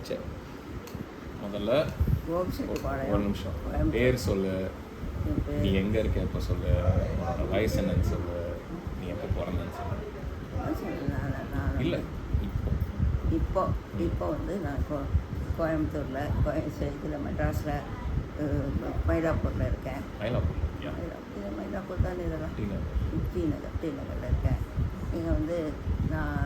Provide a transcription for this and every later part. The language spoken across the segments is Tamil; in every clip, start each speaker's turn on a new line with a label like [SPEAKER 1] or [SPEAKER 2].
[SPEAKER 1] சரி, முதல்ல
[SPEAKER 2] கோபிச்செட்டிப்பாளையம்.
[SPEAKER 1] ஒரு நிமிஷம் பேர் சொல்லு, நீ எங்கே இருக்க இப்போ சொல்லு, உன்னோட வயசு என்னன்னு சொல்லு, நீ எப்போ பிறந்தன்னு சொல்லு. இல்லை
[SPEAKER 2] இப்போ வந்து நான் கோயம்புத்தூரில் இதில் மெட்ராஸில் மயிலாப்பூரில் இருக்கேன். மயிலாப்பூர் தானே இதெல்லாம். டி நகரில் இருக்கேன். இங்கே வந்து நான்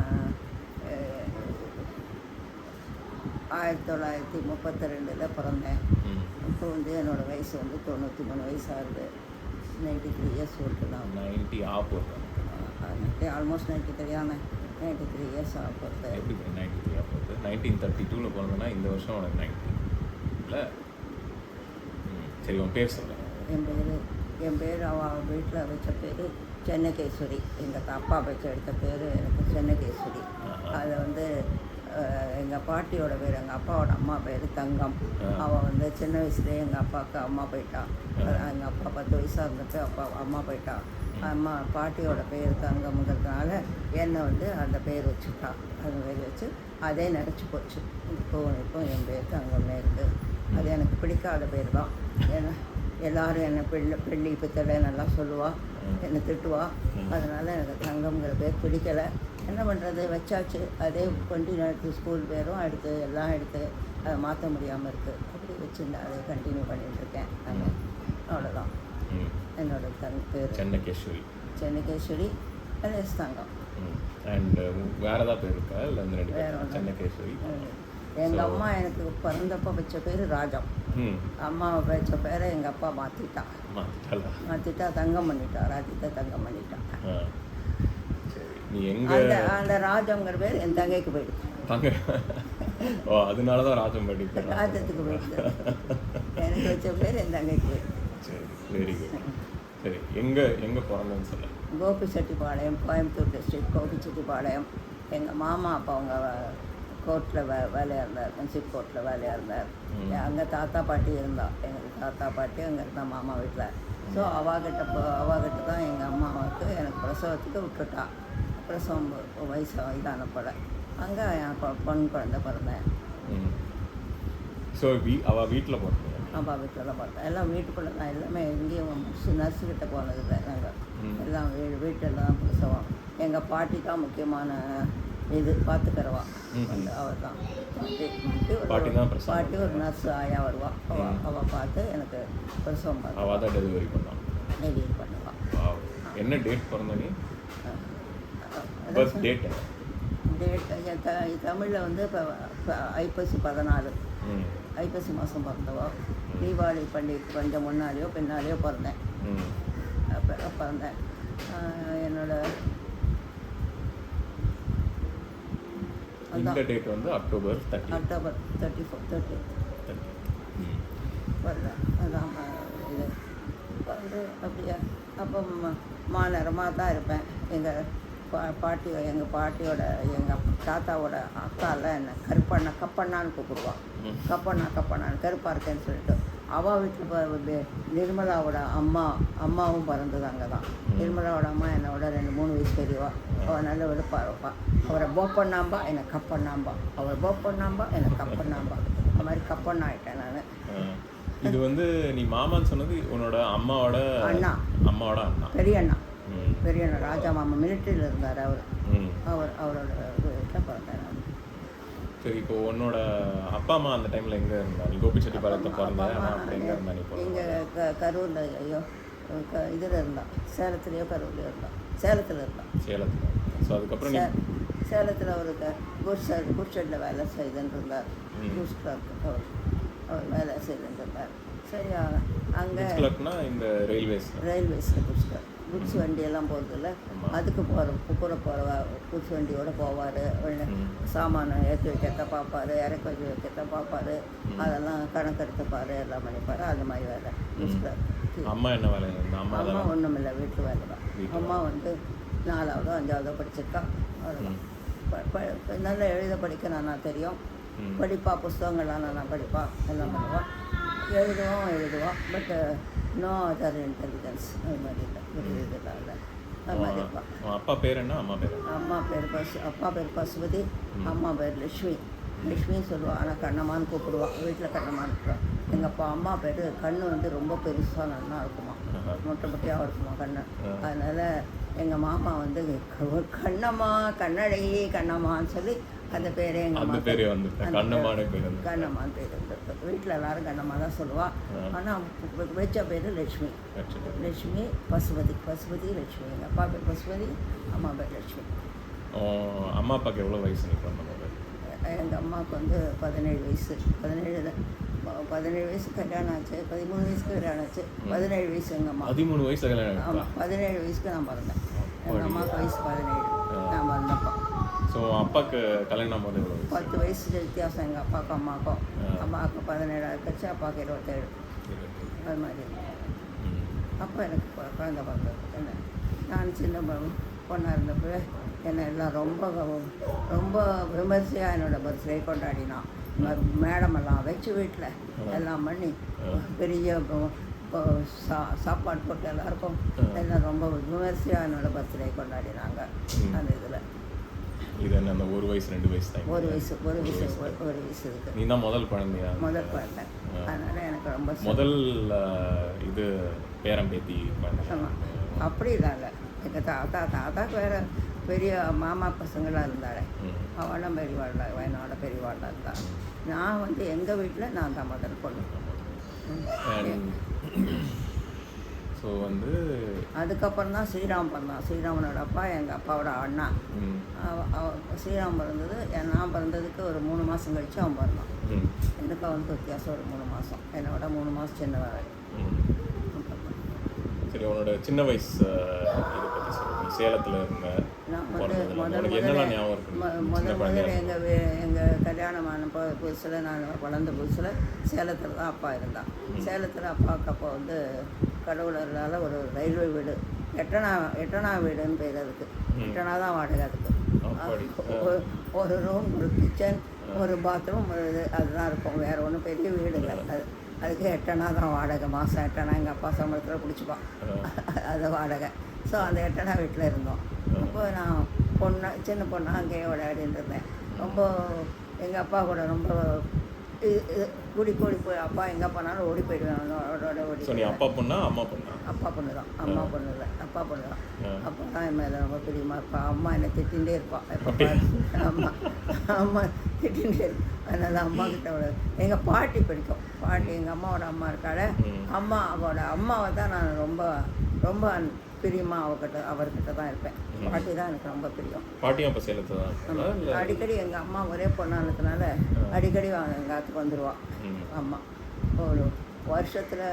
[SPEAKER 2] 1932 பிறந்தேன். இப்போ வந்து என்னோடய வயசு வந்து 93 வயசு ஆகுது. 93 இயர்ஸ் ஓல்டு தான்.
[SPEAKER 1] 90 ஆகும்,
[SPEAKER 2] ஆல்மோஸ்ட் 93 ஆனால் 93 இயர்ஸ் ஆக போகிறது.
[SPEAKER 1] எப்படி 93 ஆக போகுது? 1932 பிறந்தனா இந்த வருஷம் உனக்கு 90 இல்லை? சரி, உன் பேர் சொல்ல.
[SPEAKER 2] என் பேர் அவள் வீட்டில் வச்ச பேர் சென்னகேஸ்வரி. எங்கள் அப்பா வச்சு எடுத்த பேர் எனக்கு சென்னகேஸ்வரி. அதை வந்து எங்கள் பாட்டியோட பேர், எங்கள் அப்பாவோட அம்மா பேர் தங்கம். அவள் வந்து சின்ன வயசுலேயே எங்கள் அப்பாவுக்கு அம்மா போயிட்டான். எங்கள் அப்பா 10 வயசாக இருந்தப்போ அம்மா போயிட்டான். அம்மா பாட்டியோட பேர் தங்கம்ங்கிறதுனால என்னை வந்து அந்த பேர் வச்சுட்டா. அது பேர் வச்சு அதே நினச்சி போச்சு. இப்போ என் பேர் தங்கம்னே இருக்குது. அது எனக்கு பிடிக்காத பேர் தான். ஏன்னா எல்லோரும் என்னை பெள்ளி பித்தளை நல்லா சொல்லுவாள், என்னை திட்டுவா. அதனால் எனக்கு தங்கம்ங்கிற பேர் பிடிக்கலை. என்ன பண்ணுறது, வச்சாச்சு. அதே கண்டினியூ எடுத்து ஸ்கூல் பேரும் எடுத்து எல்லாம் எடுத்து அதை மாற்ற முடியாமல் இருக்குது. அப்படி வச்சுருந்தா அதை கண்டினியூ பண்ணிகிட்ருக்கேன். அவ்வளோதான். என்னோட பேர் சென்னகேஸ்வரி எஸ் தங்கம்.
[SPEAKER 1] அண்ட் வேறு ஏதாவது பேர் இருக்கா? இல்லை வேறு சென்னகேஸ்வரி.
[SPEAKER 2] எங்கள் அம்மா எனக்கு பிறந்தப்போ வச்ச பேர் ராஜம். அம்மாவை வச்ச பேரை எங்கள் அப்பா மாற்றிட்டா தங்கம் பண்ணிட்டா. ராஜத்தை தங்கம் பண்ணிட்டா. அந்த ராஜம்ங்கிற பேர் என் தங்கைக்கு போயிடுச்சு.
[SPEAKER 1] அதனால தான் ராஜம் போயிடுச்சு.
[SPEAKER 2] ராஜத்துக்கு போயிடுச்சு. எனக்கு வச்ச பேர் என் தங்கைக்கு போயிடுச்சு.
[SPEAKER 1] சரி, வெரி குட். சரி, எங்கே பிறந்தேன்னு சொல்ல.
[SPEAKER 2] கோபிச்செட்டிப்பாளையம், கோயம்புத்தூர் டிஸ்ட்ரிக்ட் கோபிச்செட்டிப்பாளையம். எங்கள் மாமா அப்பா அவங்க கோர்ட்டில் வேலையாக இருந்தார், முன்சிப் கோர்ட்டில் வேலையாக இருந்தார். அங்கே தாத்தா பாட்டி இருந்தாள். எங்களுக்கு தாத்தா பாட்டி அங்கே இருந்தால் மாமா வீட்டில். ஸோ அவாகிட்ட தான் எங்கள் அம்மாவுக்கு எனக்கு பிரசவத்துக்கு விட்டுட்டா. பிரசவம் வயதான போல அங்கே என் பொண்ணு குழந்தை பிறந்தேன்.
[SPEAKER 1] ஸோ அவள் வீட்டில் பிறந்தேன்.
[SPEAKER 2] அப்பா வீட்டில் தான் பார்த்தேன். எல்லாம் வீட்டுக்குள்ளே தான். எல்லாமே எங்கேயும் நர்ஸுக்கிட்ட போனதில்லை. நாங்கள் எல்லாம் வீட்டில் தான் பிரசவம். எங்கள் பாட்டி தான் முக்கியமான இது பார்த்துக்கிறவா. அவள் தான் பாட்டி ஒரு நர்ஸ் ஆயா வருவா. அவள் பார்த்து எனக்கு பிரசவம் பார்த்து
[SPEAKER 1] டெலிவரி
[SPEAKER 2] பண்ணுவாள்.
[SPEAKER 1] என்ன டேட் பிறந்த நீ? டேட்
[SPEAKER 2] தமிழில் வந்து இப்போ ஐப்பசி 14 ஐப்பசி மாதம் பிறந்தவோ. தீபாவளி பண்டிகை கொஞ்சம் முன்னாலேயோ பின்னாலேயோ பிறந்தேன். என்னோட
[SPEAKER 1] இந்த டேட் வந்து அக்டோபர்
[SPEAKER 2] 30 வரல. அதான் இது வந்து அப்படியே. அப்போ மாநேரமாக தான் இருப்பேன். எங்கள் பாட்டியோட எங்கள் தாத்தாவோட அக்காவில் என்ன கப்பண்ணான்னு கூப்பிடுவான். கப்பண்ணான்னு கருப்பாக இருக்கேன்னு சொல்லிட்டு. அவள் வீட்டில் நிர்மலாவோட அம்மாவும் பிறந்தது அங்கே தான். நிர்மலாவோட அம்மா என்னோட 2-3 வயசு பெரியவா. அவள் நல்ல வெளுப்பாக இருப்பாள். அவரை போப்பண்ணாம்பா என்னை கப்பண்ணாம்பா, அவர் போப்பண்ணாம்பா என்னை கப்பண்ணாம்பா. அது மாதிரி கப்பண்ணா ஆகிட்டேன் நான்.
[SPEAKER 1] இது வந்து நீ மாமான்னு சொன்னது உன்னோட அம்மாவோட அண்ணா, பெரிய அண்ணா
[SPEAKER 2] ராஜா மாமா மிலிட்ரியில் இருந்தார். அவரோட வீட்டில் பிறந்தார்.
[SPEAKER 1] சரி, இப்போ உன்னோட அப்பா அம்மா அந்த டைமில் எங்கே இருந்தாங்க? கோபிச்செட்டிப்பாளையத்தில் பிறந்தேன். எங்கே இருந்தா?
[SPEAKER 2] இங்கே கரூரில் இதில் இருந்தான். சேலத்துலேயோ கரூர்லேயோ இருந்தான். சேலத்தில்.
[SPEAKER 1] ஸோ அதுக்கப்புறம்
[SPEAKER 2] சேலத்தில் அவருக்கு குட்ஷெட்டில் வேலை செய்துன்னு இருந்தார். குட்ஸ் கிளர்க் அவர் வேலை செய்துன்னு இருந்தார். சரி, அங்கே
[SPEAKER 1] இந்த
[SPEAKER 2] ரயில்வேஸில் குட்ஸ் வண்டியெல்லாம் போகிறதில்ல. அதுக்கு போகிற குட்ஸ் வண்டியோடு போவார். சாமானை ஏற்றி வைக்கிறத பார்ப்பார், இறக்கி வச்சு வைக்கிறத பார்ப்பார். அதெல்லாம் கணக்கெடுத்துப்பார், எல்லாம் பண்ணிப்பார். அது மாதிரி வேலை குட்ஸ் கிளர்க்.
[SPEAKER 1] அம்மா என்ன வேலை?
[SPEAKER 2] அம்மா ஒன்றும் இல்லை, வீட்டு வேலை தான். அம்மா வந்து 4ஆவதோ 5ஆவதோ படிச்சிருக்கா. நல்லா எழுத படிக்க நான் தெரியும். படிப்பா, புஸ்தகங்கள்லாம் நான் படிப்பா, எல்லாம் பண்ணுவாள். எழுதுவான். But no other intelligence. அது மாதிரி இல்லை. அது மாதிரி இருப்பாள்.
[SPEAKER 1] அப்பா பேர் என்ன? அம்மா பேர்
[SPEAKER 2] அப்பா பேர் பசுபதி, அம்மா பேர் லட்சுமி. லக்ஷ்மின்னு சொல்லுவாள், ஆனால் கண்ணம்மான்னு கூப்பிடுவான். வீட்டில் கண்ணம்மான்னு கூப்பிடுவான். எங்கள் அப்பா அம்மா பேர் கண்ணு வந்து ரொம்ப பெருசாக நல்லா இருக்குமா, மொட்டை மொட்டையாக இருக்குமா கண்ணு. அதனால் எங்கள் மாமா வந்து கண்ணம்மா, கண்ணழகி, கண்ணம்மான்னு சொல்லி அந்த பேரே எங்கள் அம்மா
[SPEAKER 1] பேர் வந்து கண்ணம்மான்னு
[SPEAKER 2] பேர் வந்துருக்கு. வீட்டில் எல்லாரும் கண்ணம்மா தான் சொல்லுவாள். ஆனால் வச்ச பேர் லக்ஷ்மி. லக்ஷ்மி பசுபதி, பசுபதி லக்ஷ்மி. எங்கள் அப்பா பேர் பசுபதி, அம்மா பேர் லக்ஷ்மி.
[SPEAKER 1] அம்மா அப்பாவுக்கு எவ்வளோ வயசு நிற்கணும்?
[SPEAKER 2] எங்கள் அம்மாவுக்கு வந்து 17 வயசு. 17 வயசு கல்யாணம் ஆச்சு. 13 வயசுக்கு கல்யாணம் ஆச்சு. 17 வயசு எங்கள் அம்மா.
[SPEAKER 1] 13 வயசு கல்யாணம்?
[SPEAKER 2] ஆமாம், 17 வயசுக்கு நான் பிறந்தேன். எங்கள் அம்மாவுக்கு வயசு 17 நான் பிறந்தப்போ.
[SPEAKER 1] ஸோ அப்பாவுக்கு கல்யாணம் போது
[SPEAKER 2] 10 வயசு வித்தியாசம் எங்கள் அப்பாவுக்கும் அம்மாவுக்கும். அம்மாவுக்கு 17 ஆச்சு, அப்பாவுக்கு 27. அது மாதிரி. அப்போ எனக்கு குழந்தை பிறந்தது. என்ன நான் சின்ன பொண்ணாக இருந்தப்போ என்னை எல்லாம் ரொம்ப விமர்சையாக என்னோடய பர்த்டே கொண்டாடினான். மேடமெல்லாம் வச்சு வீட்டில் எல்லாம் பண்ணி பெரிய சாப்பாடு போட்டு எல்லாருக்கும் எல்லாம் ரொம்ப விமர்சையாக என்னோடய பர்த்டே கொண்டாடினாங்க. அந்த இதில்
[SPEAKER 1] இது என்ன அந்த 1 வயசு 2 வயசு தான்?
[SPEAKER 2] ஒரு வயசு இருக்குது.
[SPEAKER 1] நீ தான் முதல் குழந்தையா?
[SPEAKER 2] முதல் குழந்தை. அதனால் எனக்கு ரொம்ப
[SPEAKER 1] முதல் இது பேரம் பேத்தி.
[SPEAKER 2] ஆமாம், அப்படி இல்லை. எங்கள் தாத்தாக்கு வேறு பெரிய மாமா பசங்களாக இருந்தாள். அவளும் பெரியவாள், வயநாட பெரியவாளாக இருந்தாள். நான் வந்து எங்கள் வீட்டில் நான் தான் முதல் பொண்ணு.
[SPEAKER 1] ஸோ வந்து
[SPEAKER 2] அதுக்கப்புறம் தான் ஸ்ரீராம் பிறந்தான். ஸ்ரீராமனோட அப்பா எங்கள் அப்பாவோட அண்ணா. ஸ்ரீராம் பிறந்தது, நான் பிறந்ததுக்கு ஒரு 3 மாதம் கழிச்சு அவன் பிறந்தான். எனக்கு அவனுக்கு வித்தியாசம் ஒரு 3 மாதம். என்னோட 3 மாதம் சின்னவன்.
[SPEAKER 1] சரி, உன்னோட சின்ன வயசு இதை பற்றி சொல்லுங்க. சேலத்தில் இருந்த
[SPEAKER 2] எங்கள் கல்யாணமான புதுசில் நான் வளர்ந்த புதுசில் சேலத்தில் தான் அப்பா இருந்தான். சேலத்தில் அப்பாவுக்கு அப்போ வந்து கடவுளரால் ஒரு ரயில்வே வீடு, எட்டனா வீடுன்னு பேர். அதுக்கு எட்டனா தான் வாடகை. அதுக்கு ஒரு ரூம், ஒரு கிச்சன், ஒரு பாத்ரூம், அதுதான் இருக்கும். வேறு ஒன்றும் பெரிய வீடு இல்லை. அதுக்கு 8 அணா தான் வாடகை. மாதம் 8 அணா எங்கள் அப்பா சம்பளத்தில் பிடிச்சிப்பான், அது வாடகை. ஸோ அந்த 8 அணா வீட்டில் இருந்தோம். அப்போ நான் சின்ன பொண்ணாக அங்கேயே விளையாடிட்டு இருந்தேன். ரொம்ப எங்கள் அப்பா கூட ரொம்ப கூடி போய் அப்பா எங்கே போனாலும் ஓடி போயிடுவேன். ஓடி.
[SPEAKER 1] அப்பா பொண்ணா அம்மா பொண்ணா?
[SPEAKER 2] அப்பா பொண்ணு தான். அம்மா பொண்ணு இல்லை, அப்பா பொண்ணு தான். அப்பா தான் என் மேலே ரொம்ப பிரியமாக இருப்பாள். அம்மா என்னை திட்டிகிட்டே இருப்பாள். அம்மா திட்டிகிட்டே இருப்பாள். அதனால் அம்மா கிட்ட எங்கள் பாட்டி பிடிக்கும். பாட்டி எங்கள் அம்மாவோட அம்மா இருக்காள். அவளோட அம்மாவை தான் நான் ரொம்ப பிரியமாக அவர்கிட்ட தான் இருப்பேன். பாட்டி தான் எனக்கு ரொம்ப பிரியம்.
[SPEAKER 1] பாட்டியும் அப்போ சேலத்து தான்?
[SPEAKER 2] அடிக்கடி எங்கள் அம்மா ஒரே பொண்ணானதுனால அடிக்கடி எங்கள் ஆத்துக்கு வந்துடுவாள் அம்மா. ஒரு வருஷத்தில்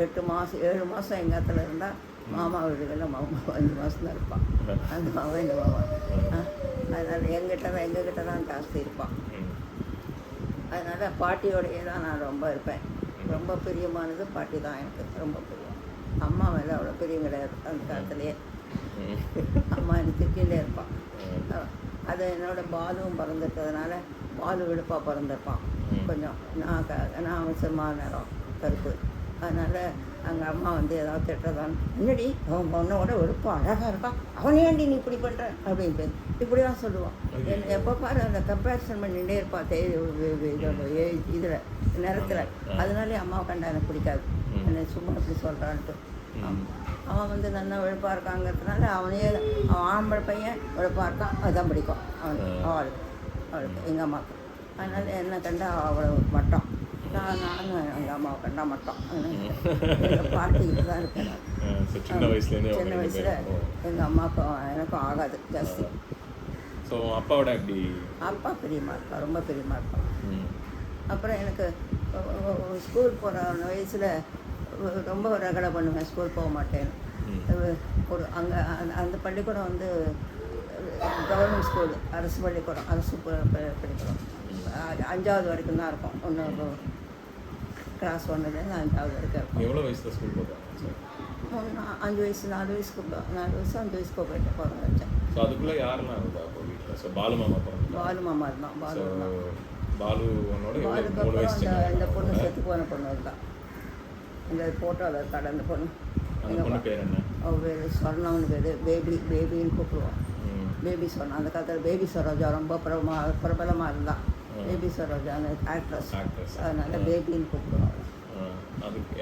[SPEAKER 2] 7 மாதம் எங்கள் ஆற்றுல இருந்தால் மாமா வீடுகளில் மாமா 5 மாதம் தான் இருப்பாள். அந்த மாமா இந்த மாமா. அதனால் எங்ககிட்ட தான் ஜாஸ்தி இருப்பாள். அதனால் பாட்டியோடையே தான் நான் ரொம்ப இருப்பேன். ரொம்ப பிரியமானது பாட்டி தான் எனக்கு ரொம்ப பிரியம். அம்மா மேலே அவ்வளோ பிரியம் கிடையாது அந்த காலத்துலேயே. அம்மா எனக்கு திட்டிகிட்டே இருப்பாள். அது என்னோட பாலுவும் பிறந்திருக்கிறதுனால பாலு விடுப்பாக பிறந்திருப்பான். கொஞ்சம் நான் அவசரமான நேரம் கருப்பு. அதனால் அங்கே அம்மா வந்து ஏதாவது திட்டுறதான், என்னடி அவன் பொண்ணோட விடுப்பா அழகாக இருக்கான், அவனே ஏண்டி நீ இப்படி பண்ணுற அப்படின்னு இப்படி தான் சொல்லுவான். எப்போ பாரு அந்த கம்பேரிசன் பண்ணிகிட்டே இருப்பாள் இதோட இதில் நேரத்தில். அதனாலே அம்மாவை கண்டா எனக்கு பிடிக்காது. என்னை சும்மா இப்படி சொல்கிறான்ட்டு. அவன் வந்து நல்லா வெளுப்பாக இருக்காங்கிறதுனால அவன் ஆம்பளை பையன் வெளுப்பாக இருக்கான், அதுதான் பிடிக்கும் அவளுக்கு எங்கள் அம்மாவுக்கு. அதனால் என்னை கண்டா அவ்வளோ மட்டம். நானும் எங்கள் அம்மாவை கண்டா மட்டம். எங்கள் பாட்டிக்கிட்டு தான் இருக்கேன். சின்ன வயசில் எங்கள் அம்மாவுக்கும் எனக்கும் ஆகாது ஜாஸ்தி.
[SPEAKER 1] ஸோ அப்பாவோட எப்படி?
[SPEAKER 2] அப்பா பிரியமாக இருப்பான், ரொம்ப பிரியமாக இருப்பான். அப்புறம் எனக்கு ஸ்கூல் போகிற வயசில் ரொம்ப ரகலை பண்ணுவேன். ஸ்கூல் போக மாட்டேன். ஒரு அங்கே அந்த பள்ளிக்கூடம் வந்து கவர்மெண்ட் ஸ்கூல், அரசு பள்ளிக்கூடம், அரசு பள்ளிக்கூடம். 5வது வரைக்கும் தான் இருக்கும். ஒன்று கிளாஸ் 1லேருந்து 5வது வரைக்கும் இருக்கும்.
[SPEAKER 1] எவ்வளோ வயசில் ஸ்கூல் போகிறேன்?
[SPEAKER 2] 5 வயசு 4 வயசுக்கு 5 வயசுக்கு போக வச்சேன்.
[SPEAKER 1] ஸோ அதுக்குள்ளே யாரெல்லாம் இருந்தா அப்போ வீட்டில்? ஸோ பாலு மாமா இருந்தான்.
[SPEAKER 2] பாலுக்கு அப்புறம் இந்த பொண்ணு செத்து போன பொண்ணு இருந்தான். இந்த ஃபோட்டோவில் கடந்த பொண்ணு.
[SPEAKER 1] எங்கள் பொண்ணு பேர் என்ன?
[SPEAKER 2] அவள் பேர் சொர்ணம்னு பேர். பேபின்னு கூப்பிடுவோம். பேபி சரோஜா. அந்த காலத்தில் பேபி சரோஜா ரொம்ப பிரபலமாக இருந்தான். பேபி சரோஜா அந்த ஆக்ட்ரஸ், அதனால் பேபின்னு கூப்பிடுவாங்க.
[SPEAKER 1] அதுக்கு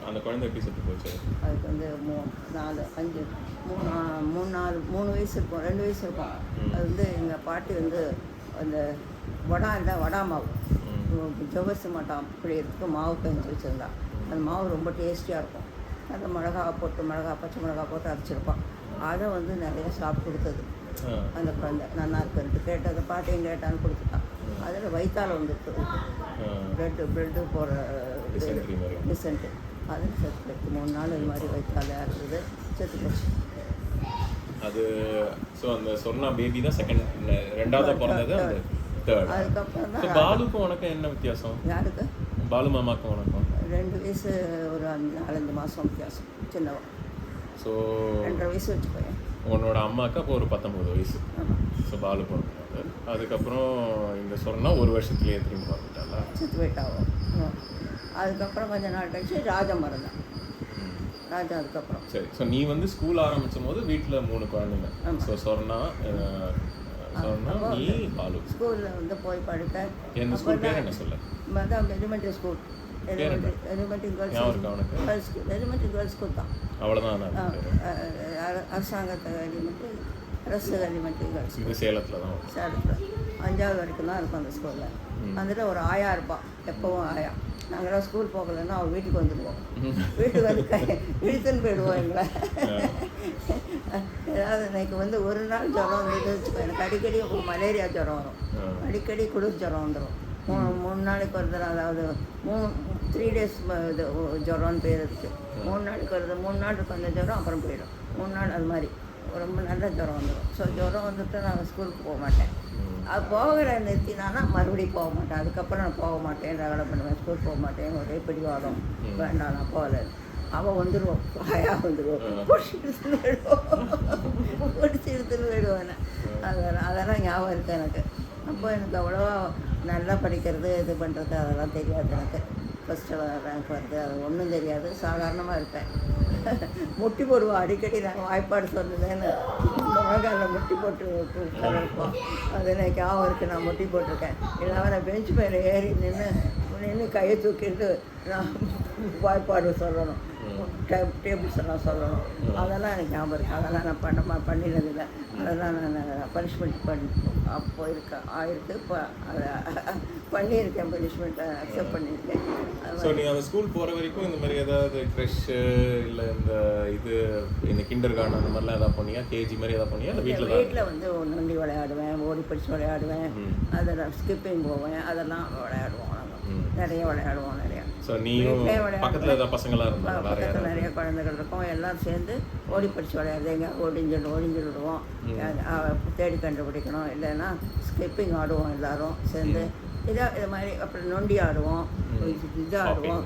[SPEAKER 1] அந்த குழந்தை எப்படி செத்து போச்சு?
[SPEAKER 2] அதுக்கு வந்து 3 வயசு இருக்கும், 2 வயசு இருக்கும். அது வந்து எங்கள் பாட்டி வந்து அந்த வடா மாவு, ஜவ்வரிசி மாட்டான் அப்படி இருக்கு மாவு பெஞ்சு வச்சுருந்தா. அந்த மாவு ரொம்ப டேஸ்டியாக இருக்கும். அதை பச்சை மிளகா போட்டு அரைச்சிருப்பான். அதை வந்து நிறைய சாப்பிட்டு கொடுத்தது அந்த குழந்தை. நல்லா இருக்குன்ட்டு கேட்டது, பாட்டியும் கேட்டான்னு கொடுத்துட்டான். அதில் வயிற்றால் வந்துட்டு ப்ரெட்டு போகிற டிசென்ட்டு, அதில் செத்து 3 நாள் இது மாதிரி வயிற்றால இருந்தது, செத்து போச்சு.
[SPEAKER 1] அது ஸோ அந்த சொன்னா பேபி தான் ரெண்டாவது பிறந்தது, அந்த தேர்ட்.
[SPEAKER 2] அதுக்கப்புறம் தான்
[SPEAKER 1] பாலுக்கும் உனக்கு என்ன வித்தியாசம்?
[SPEAKER 2] யாருக்கு?
[SPEAKER 1] பாலு மாமாக்கும் உனக்கும்
[SPEAKER 2] 2 வயசு, ஒரு 4-5 மாதம் வித்தியாசம். சின்னவன்.
[SPEAKER 1] ஸோ
[SPEAKER 2] 2.5 வயசு வச்சுக்கோங்க.
[SPEAKER 1] உன்னோட அம்மாவுக்கு அப்போ ஒரு 19 வயசு. ஸோ பாலு பிறந்தது. அதுக்கப்புறம் இந்த சொன்னா 1 வருஷத்துலேயே திரும்பி பார்த்துட்டாளா?
[SPEAKER 2] செத்து போயிட்டாவும். அதுக்கப்புறம் கொஞ்ச நாள் கழிச்சு ராஜா மறந்தான். ராஜா அதுக்கப்புறம்
[SPEAKER 1] சரி. ஸோ நீ வந்து ஸ்கூல் ஆரம்பிச்சும் போது வீட்டில் 3 குழந்தைங்க. ஸோ சொன்னா நீ பாலு.
[SPEAKER 2] ஸ்கூலில் வந்து போய் படிப்பேன்.
[SPEAKER 1] எந்த ஸ்கூல் பேர் என்ன சொல்ல?
[SPEAKER 2] அதான் elementary school. Elementary girls school. Elementary girls school தான்.
[SPEAKER 1] அவ்வளோதான்.
[SPEAKER 2] அரசாங்கத்தை எலிமெண்ட்ரி, அரசு எலிமெண்ட்ரி கேர்ள்ஸ்.
[SPEAKER 1] இது சேலத்தில் தான்.
[SPEAKER 2] சேலத்தில் 5வது வரைக்கும் தான் இருக்கும் அந்த ஸ்கூலில். வந்துட்டு ஒரு ஆயா இருப்பான், எப்போவும் ஆயா. நாங்களாம் ஸ்கூல் போகலைன்னா அவள் வீட்டுக்கு வந்துடுவோம். வீட்டுக்கு வந்து இழுத்துன்னு போயிடுவோம் எங்களை. ஏதாவது எனக்கு வந்து ஒரு நாள் ஜுரம் வந்துட்டு வச்சுக்கோ, எனக்கு அடிக்கடி மலேரியா ஜுரம் வரும், அடிக்கடி குளிர் ஜுரம் வந்துடும். 3 நாளைக்கு ஒரு தடவை, அதாவது 3 days இது ஜுரம்னு பேர் இருக்குது. 3 நாளைக்கு வருது, 3 நாள் இருக்கும் அந்த ஜுரம், அப்புறம் போயிடும். 3 நாள் அது மாதிரி ரொம்ப நல்ல ஜுரம் வந்துடும். ஸோ ஜுரம் வந்துட்டு நான் ஸ்கூலுக்கு போக மாட்டேன். அது போகிற நிறுத்தினானா மறுபடியும் போக மாட்டேன். அதுக்கப்புறம் நான் போக மாட்டேன், ரகலை பண்ணுவேன், ஸ்கூல் போக மாட்டேன், ஒரே பிடிவாதம், வேண்டாம் நான் போகல. அவள் வந்துடுவோம், ஆயா வந்துடுவோம், பிடிச்சி எடுத்துன்னு போயிடுவேன். அதெல்லாம் ஞாபகம் இருக்குது எனக்கு. அப்போ எனக்கு அவ்வளோவா நல்லா படிக்கிறது, இது பண்ணுறது அதெல்லாம் தெரியாது எனக்கு. ஃபஸ்ட்டு ரேங்க் வருது அது ஒன்றும் தெரியாது, சாதாரணமாக இருப்பேன். முட்டி போடுவோம் அடிக்கடி. நாங்கள் வாய்ப்பாடு சொன்னதுன்னு முழங்காலில் முட்டி போட்டு இருப்போம். அது எனக்கு ஞாபகம் இருக்குது, நான் முட்டி போட்டிருக்கேன். இல்லாமல் நான் பெஞ்ச் மேலே ஏறி நின்று கையை தூக்கிட்டு நான் வாய்ப்பாடு சொல்லணும், டேபிள்ஸ் எல்லாம் சொல்லணும். அதெல்லாம் எனக்கு ஞாபகம் இருக்குது. அதெல்லாம் நான் பண்ணினதில்லை. அதெல்லாம் நான் பனிஷ்மெண்ட் ஆயிருக்கு. இப்போ அதை பண்ணியிருக்கேன், பனிஷ்மெண்ட்டை அக்செப்ட் பண்ணியிருக்கேன்.
[SPEAKER 1] ஸோ நீ அந்த ஸ்கூல் போகிற வரைக்கும் இந்த மாதிரி ஏதாவது க்ரஷ்ஷு இல்லை இந்த கிண்டர் கார்டன் அந்த மாதிரிலாம் எதாவது பண்ணியா? கேஜி மாதிரி எதாவது பண்ணியா?
[SPEAKER 2] வீட்டில் வந்து நொண்டி விளையாடுவேன், ஓடி பிடிச்சி விளையாடுவேன், அதெல்லாம் ஸ்கிப்பிங் போவேன், அதெல்லாம் விளையாடுவோம். நிறைய விளையாடுவோம். நிறையா.
[SPEAKER 1] ஸோ நீயும் பக்கத்தில் ஏதாவது பசங்களாக இருந்தாங்க?
[SPEAKER 2] பக்கத்தில் நிறைய குழந்தைகள் இருக்கும், எல்லாம் சேர்ந்து ஓடி பிடிச்சி விளையாடுறது. எங்கே ஒழிஞ்சிடுவோம், தேடி கண்டுபிடிக்கணும். இல்லைன்னா ஸ்கிப்பிங் ஆடுவோம் எல்லோரும் சேர்ந்து. இது மாதிரி அப்புறம் நொண்டி ஆடுவோம், இது ஆடுவோம்,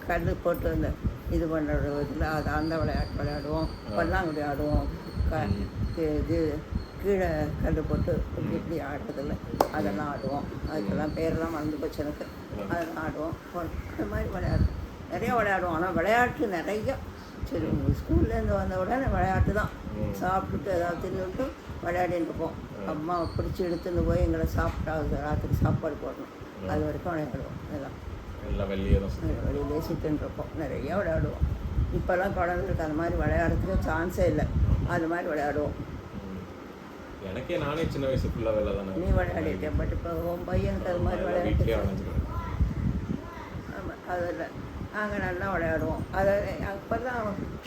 [SPEAKER 2] கல் போட்டு அந்த இது பண்ணுறது இதில் அந்த விளையாட்டு விளையாடுவோம். பல்லாங்குடி ஆடுவோம், இது கீழே கல் போட்டு இப்படி ஆடுறதில்ல, அதெல்லாம் ஆடுவோம். அதுக்கெல்லாம் பேரெல்லாம் மறந்து போச்சு எனக்கு. அதெல்லாம் ஆடுவோம். அது மாதிரி விளையாடுவோம், நிறைய விளையாடுவோம். ஆனால் விளையாட்டு நிறைய. சரி, ஸ்கூல்லேருந்து வந்த உடனே விளையாட்டு தான். சாப்பிட்டுட்டு ஏதாவது தின்னுட்டு விளையாடிட்டு இருப்போம். அம்மா பிடிச்சி எடுத்துன்னு போய் எங்களை சாப்பிட்டா ராத்திரி சாப்பாடு போடணும், அது வரைக்கும் விளையாடுவோம். எல்லாம் வெளியிலே சுற்றுன்னு இருப்போம், நிறையா விளையாடுவோம். இப்போல்லாம் குழந்தைங்களுக்கு அந்த மாதிரி விளையாடுறதுக்கு சான்ஸே இல்லை. அது மாதிரி விளையாடுவோம்.
[SPEAKER 1] எனக்கே நானே சின்ன வயசு ஃபுல்லாக வேலை தானே.
[SPEAKER 2] நீ விளையாடிட்டேன், பட் இப்போ உன் பையனுக்கு அது மாதிரி விளையாட்டு. ஆமாம், அதில் நாங்கள் நல்லா விளையாடுவோம். அதை அப்போ தான்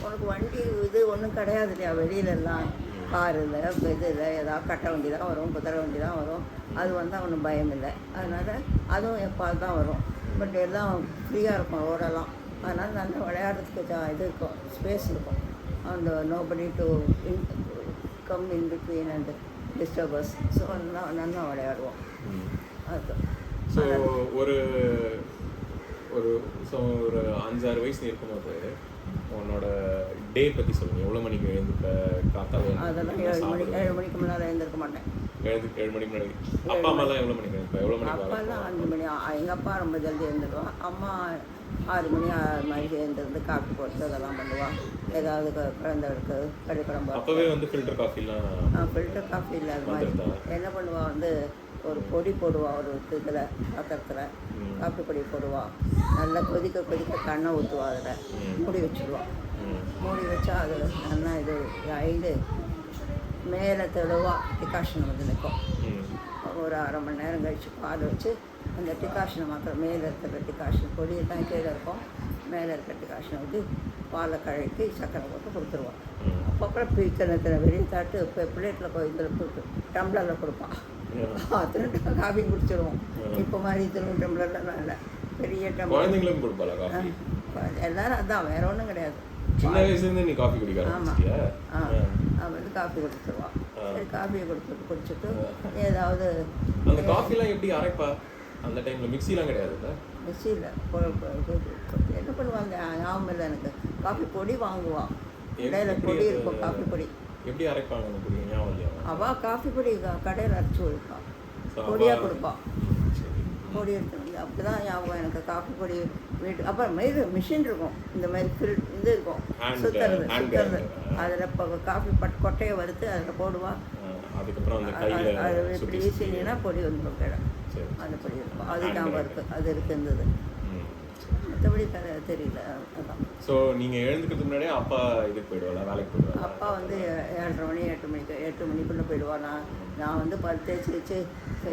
[SPEAKER 2] உனக்கு வண்டி இது ஒன்றும் கிடையாது இல்லையா? வெளியிலலாம் காரில் இதில் ஏதாவது கட்டை வண்டி தான் வரும், குதிரை வண்டி தான் வரும். அது வந்து அவனுக்கு பயம் இல்லை. அதனால் அதுவும் எப்பாவது தான் வரும். பட் எல்லாம் ஃப்ரீயாக இருக்கும் ரோடெல்லாம். அதனால் நல்லா விளையாடுறதுக்கு இது இருக்கும், ஸ்பேஸ் இருக்கும். அந்த nobody to come in between and disturbers. So நல்லா விளையாடுவோம். அது
[SPEAKER 1] ஸோ ஒரு 5-6 வயசு இருக்கும்போது உன்னோட டே பற்றி சொல்லுங்கள். எவ்வளோ மணிக்கு எழுந்துப்ப? காத்தால
[SPEAKER 2] அதெல்லாம் 7 மணிக்கு முன்னால் எழுந்திருக்க மாட்டேன்.
[SPEAKER 1] 7 மணிக்கு முன்னாடி. அப்பா அம்மாலாம் எவ்வளோ மணிக்கு எழுந்துப்பா? எவ்வளோ மணிக்கு?
[SPEAKER 2] அப்பாலாம் 5 மணி. எங்கள் அப்பா ரொம்ப ஜல்தி எழுந்துடுவான். அம்மா 6 மணி 6 மணிக்கு எழுந்திருந்து காஃபி போட்டு அதெல்லாம் பண்ணுவாள். ஏதாவது குழந்தைகளுக்கு கடிக்குழம்பு.
[SPEAKER 1] அப்போவே வந்து ஃபில்டர் காஃபிலாம்?
[SPEAKER 2] ஃபில்டர் காஃபி இல்லாத மாதிரி என்ன பண்ணுவாள் வந்து ஒரு பொடி போடுவாள். ஒரு இதில் பாத்திரத்தில் காஃபி பொடி போடுவாள். நல்லா கொதிக்க கொதிக்க கண்ணை ஊற்றுவா. அதில் மூடி வச்சுடுவாள். மூடி வச்சா அது நல்லா இது ஆயிடு மேலே தெளிவாக டிகாஷன் வந்து நிற்கும். ஒரு அரை மணி நேரம் கழித்து பால் வச்சு அந்த டிகாஷனை மாத்திரம் மேலே இருக்கிற டிகாஷன் பொடி தான் கீழே இருக்கும். மேலே இருக்கிற டிகாஷனை வந்து பாலை கழட்டி சக்கரை போட்டு கொடுத்துருவான். அப்போ இத்தனை வெளியே தாட்டு இப்போ பிளேட்டில் இதில் கொடுத்து டம்ளரில் கொடுப்பான். அத்தனை காஃபி குடிச்சிடுவோம். இப்போ மாதிரி இத்தனை டம்ளர்லாம் இல்லை, பெரிய
[SPEAKER 1] டம்ளர் கொடுப்பாளா காஃபி?
[SPEAKER 2] எல்லாரும் அதான், வேற ஒன்றும் கிடையாது.
[SPEAKER 1] சின்ன வயசுலேருந்து நீ காஃபி குடிக்க ஆரம்பிச்சிட்டியா?
[SPEAKER 2] அவன் வந்து காஃபி கொடுத்துருவான். சரி காஃபியை குடிச்சிட்டு ஏதாவது
[SPEAKER 1] அந்த காஃபிலாம் எப்படி அரைப்பா? அந்த டைமில் மிக்சிலாம் கிடையாதுல்ல?
[SPEAKER 2] மிக்சியில் என்ன பண்ணுவாங்க ஞாபகம் இல்லை எனக்கு. காஃபி பொடி வாங்குவான். கடையில் பொடி இருக்கும் காஃபி பொடி.
[SPEAKER 1] எப்படி அரைப்பாங்க அந்த பொடி? ஞாபகம் இல்லையா?
[SPEAKER 2] அவள் காஃபி பொடி கடையில் அரைச்சி கொடுப்பான், பொடியாக கொடுப்பான். பொடி எடுத்து அப்படி தான் ஞாபகம் எனக்கு. காஃபி பொடி வீட்டு அப்புறம் இது மிஷின் இருக்கும், இந்த மாதிரி இது இருக்கும் சுற்றுறது. அதில் இப்போ காஃபி கொட்டையை வறுத்து அதில் போடுவா.
[SPEAKER 1] அதுக்கப்புறம்
[SPEAKER 2] அது வீசினா பொடி வந்துடும் கீழே. அந்த பொடி இருக்கும், அது ஞாபகம் இருக்குது. அது இருந்தது, மற்றபடி தெரியல. அதான்.
[SPEAKER 1] ஸோ நீங்கள் எழுந்துக்கிறதுக்கு முன்னாடியே அப்பா இதுக்கு போயிடுவாளா, வேலைக்கு போயிடுவாங்க?
[SPEAKER 2] அப்பா வந்து 7:30 மணி 8 மணிக்குள்ளே போயிடுவான். நான் வந்து தேய்ச்சி வச்சு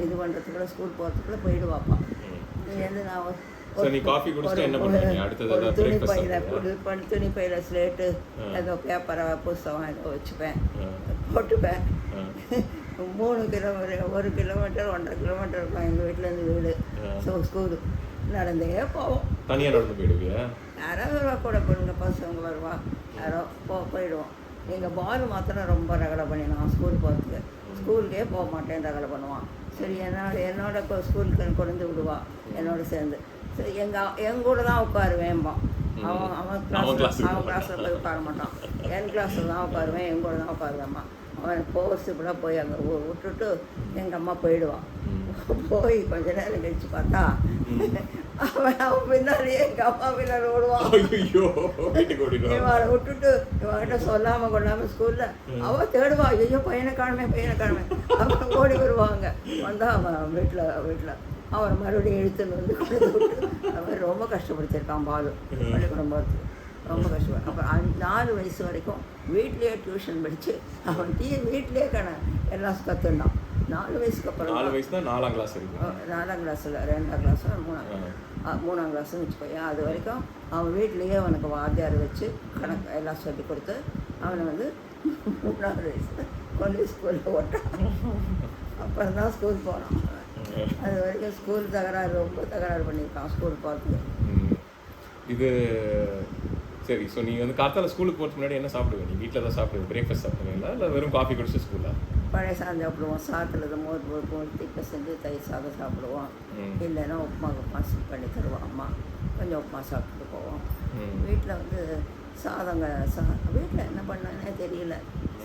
[SPEAKER 2] இது பண்ணுறதுக்குள்ள ஸ்கூல் போகிறதுக்குள்ளே போயிடுவாப்பா. நீ வந்து நான்
[SPEAKER 1] நீ காஃபி குடிச்சிட்டு என்ன பண்ணுவீங்க அடுத்தது?
[SPEAKER 2] துணி பையில ஸ்லேட்டு ஏதோ பேப்பரை புஸ்தகம் ஏதோ வச்சுப்பேன், போட்டுப்பேன். 3 கிலோமீட்டர் 1 கிலோமீட்டர் 1.5 கிலோமீட்டர் இருக்கும் எங்கள் வீட்டிலேருந்து வீடு. ஸோ ஸ்கூலு நடந்தே போவோம்.
[SPEAKER 1] தனியாக நடந்து போயிடுவியா?
[SPEAKER 2] யாராவது வருவா கூட பொண்ணுங்க பசங்க வருவா, யாரோ போயிடுவோம். எங்கள் பாலு மாத்திரம் ரொம்ப ரகலை பண்ணிடுவான் ஸ்கூல் போகிறதுக்கு. ஸ்கூலுக்கே போக மாட்டேன், ரகலை பண்ணுவான். சரி என்னோட ஸ்கூலுக்கு கொண்டு விடுவான் என்னோட சேர்ந்து. சரி என் கூட தான் உட்காருவேன்பான். அவன் கிளாஸில் போய் உட்கார மாட்டான். என் கிளாஸில் தான் உட்காருவேன், என் கூட தான் உட்காருவேம்மா. அவன் போகிறதுக்குள்ள போய் அங்கே விட்டுட்டு எங்கள் அம்மா போயிடுவான். போய் கொஞ்ச நேரம் கழிச்சு பார்த்தா அவன் பின்னாலே எங்கள் அம்மா பின்னாடி ஓடுவான். இவனை விட்டுட்டு இவன்கிட்ட சொல்லாமல் கொள்ளாமல் ஸ்கூலில் அவன் தேடுவா. ஐயோ பையனை காணுமே அவன் ஓடி வருவாங்க. வந்தால் அவன் வீட்டில் அவனை மறுபடியும் இழுத்துன்னு வந்து விட்டு அவன் ரொம்ப கஷ்டப்படுத்திருக்கான் பாலு பள்ளிக்கூடம் போகிறதுக்கு. ரொம்ப கஷ்டம். அப்புறம் 4 வயசு வரைக்கும் வீட்லேயே டியூஷன் படித்து அவன் வீட்லேயே எல்லாம் கற்றுனான். 4 வயசுக்கு அப்புறம்
[SPEAKER 1] 4 வயசுனா 4ஆம் கிளாஸ் இருக்கும்.
[SPEAKER 2] 4ஆம் கிளாஸில் 2ஆம் கிளாஸ் 3ஆம் கிளாஸ்ன்னு வச்சுக்கோங்க. அது வரைக்கும் அவன் வீட்லேயே அவனுக்கு வாத்தியார் வச்சு கணக்கு எல்லாம் சொல்லி கொடுத்து அவனை வந்து 3ஆவது வயசில் கொண்டு ஸ்கூலில் ஓட்டான். அப்புறம் தான் ஸ்கூல் போனான். அது வரைக்கும் ஸ்கூல் ரொம்ப தகராறு பண்ணியிருக்கான் ஸ்கூல் போகிறதுக்கு.
[SPEAKER 1] இது சரி. ஸோ நீங்கள் வந்து காத்தால ஸ்கூலுக்கு போகிறதுக்கு முன்னாடி என்ன சாப்பிடுவேன்? நீ வீட்டில் தான் சாப்பிடுவேன், பிரேக்ஃபாஸ்ட் சாப்பிடுவீங்களா இல்லை வெறும் காஃபி குடிச்சு ஸ்கூலில்?
[SPEAKER 2] பழைய சாதம் சாப்பிடுவோம். சாதத்தில் மோர் திக்க செஞ்சு தயிர் சாதம் சாப்பிடுவோம். இல்லைன்னா உப்புமா பண்ணி தருவோம் அம்மா. கொஞ்சம் உப்புமா சாப்பிட்டு போவோம். வீட்டில் வந்து வீட்டில் என்ன பண்ணேன்னே தெரியல.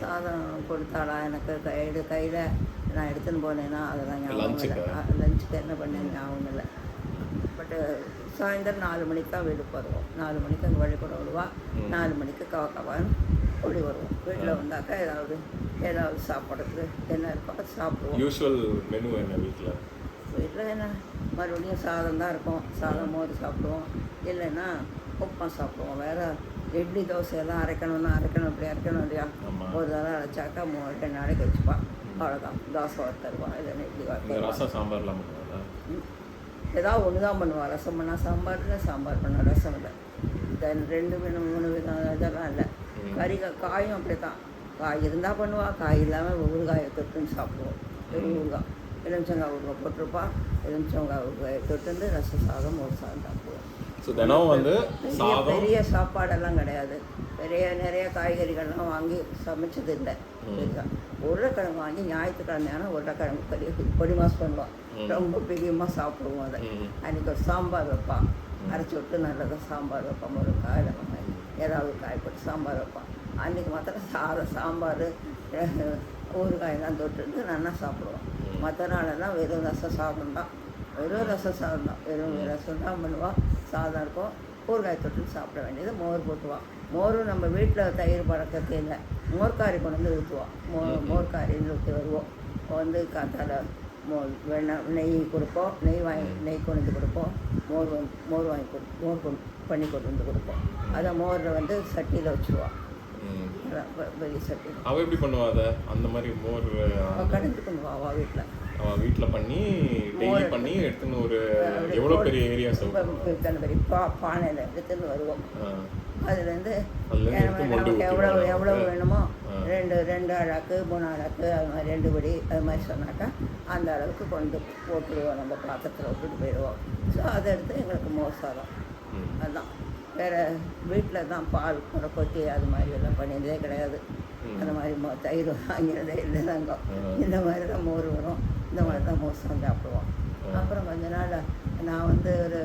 [SPEAKER 2] சாதம் கொடுத்தாளா எனக்கு கையில் நான் எடுத்துன்னு போனேன்னா அதெல்லாம் ஞாபகம் இல்லை. லஞ்சுக்கு என்ன பண்ணேன்னு ஞாபகம் இல்லை. பட்டு சாயந்தரம் 4 மணிக்கு தான் வீட்டுக்கு வருவோம். 4 மணிக்கு அங்கே பள்ளிக்கூடம் விடுவா. 4 மணிக்கு கவக்காவான்னு ஓடி வருவோம். வீட்டில் வந்தாக்கா ஏதாவது சாப்பிட்றதுக்கு என்ன இருக்கோ அது சாப்பிடுவோம்.
[SPEAKER 1] யூஸ்வல் மெனு என்ன
[SPEAKER 2] வீட்டில் என்ன மறுபடியும் சாதம் தான் இருக்கும். சாதம் மோர் சாப்பிடுவோம், இல்லைன்னா உப்புமா சாப்பிடுவோம். வேறு இட்லி தோசை எல்லாம் அரைக்கணும் இப்படி அரைக்கணும் இல்லையா? ஒரு தடவை அரைச்சாக்கா 2 நாளைக்கு வச்சுப்பான். அவ்வளோதான். தோசை தருவான், இல்லைன்னா இட்லி
[SPEAKER 1] ரசம் சாம்பார்லாம்
[SPEAKER 2] ஏதாவது ஒன்று தான் பண்ணுவாள். ரசம் பண்ணால் சாம்பார் இல்லை, சாம்பார் பண்ணால் ரசம் இல்லை. 2 விதம் 3 விதம் இதெல்லாம் இல்லை. காயும் அப்படி தான். காய் இருந்தால் பண்ணுவாள், காய் இல்லாமல் ஊறுகாயை தொட்டுன்னு சாப்பிடுவோம். பெரிய ஊறுகாய் எலுமிச்சங்காய் ஊறுகாய் போட்டிருப்பா. எலுமிச்சங்காய் ஊறுகாயை தொட்டு ரசம் சாதம் ஒரு சாதம் சாப்பிடுவோம்.
[SPEAKER 1] ஸோ தினம் வந்து
[SPEAKER 2] பெரிய சாப்பாடெல்லாம் கிடையாது. நிறைய காய்கறிகள்லாம் வாங்கி சமைச்சது இல்லை. உருளைக்கிழங்கு வாங்கி ஞாயிற்றுக்கிழமையான உருளைக்கிழங்கு பொடி மாஸ் பண்ணுவான். ரொம்ப பிரியமாக சாப்பிடுவோம் அதை. அன்றைக்கி ஒரு சாம்பார் வைப்பான், அரைச்சி விட்டு நல்லதாக சாம்பார் வைப்பான். ஒரு காயில் ஏதாவது காய் போட்டு சாம்பார் வைப்போம். அன்றைக்கி மாத்திரம் சாதம் சாம்பார் ஊறுகாய் தான் தொட்டுட்டு நல்லா சாப்பிடுவோம். மற்ற நாளெல்லாம் வெறும் ரசம் சாதம் தான், வெறும் ரசம் சாதம் தான், வெறும் ரசம் தான் பண்ணுவாள். சாதம் இருக்கும், ஊறுகாய் தொட்டு சாப்பிட வேண்டியது. மோர் போட்டுவாள். மோரும் நம்ம வீட்டில் தயிர் பழக்கத்தே இல்லை, மோர்காரி கொண்டு வந்து ஊற்றுவோம். மோர்காரின்னு ஊற்றி வருவோம். வந்து காத்தால வெண்ணெய் நெய் கொடுப்போம், நெய் கொண்டு வந்து கொடுப்போம். மோர் பண்ணி கொண்டு வந்து கொடுப்போம். அதை மோரில் வந்து சட்டியில் வச்சுருவோம், பெரிய சட்டி.
[SPEAKER 1] அவள் எப்படி பண்ணுவா அதை? அந்த மாதிரி மோர்
[SPEAKER 2] கடைஞ்சி பண்ணுவா அவள் வீட்டில்.
[SPEAKER 1] அவள் வீட்டில் பண்ணி டெய்லி பண்ணி எடுத்துன்னு ஒரு எவ்வளோ பெரிய ஏரியாஸ்
[SPEAKER 2] இத்தனை பெரிய பானையில் எடுத்துன்னு வருவோம். அதுலேருந்து
[SPEAKER 1] நமக்கு
[SPEAKER 2] எவ்வளோ வேணுமோ 2 அழகு 3 அழகு அது மாதிரி 2 படி அது மாதிரி சொன்னாக்கா அந்த அளவுக்கு கொண்டு போட்டுடுவோம். நம்ம பாத்திரத்தில் விட்டுட்டு போயிடுவோம். ஸோ அதை எடுத்து எங்களுக்கு மோர் சாதம். அதுதான், வேறு வீட்டில் தான் பால் கொட்டி அது மாதிரி எல்லாம் பண்ணியதே கிடையாது. அந்த மாதிரி தயிர் வாங்கிறதே இல்லை நாங்கள். இந்த மாதிரி தான் மோர் வரும், இந்த மாதிரி தான் மோர் சாதம் சாப்பிடுவோம். அப்புறம் கொஞ்ச நாள் நான் வந்து ஒரு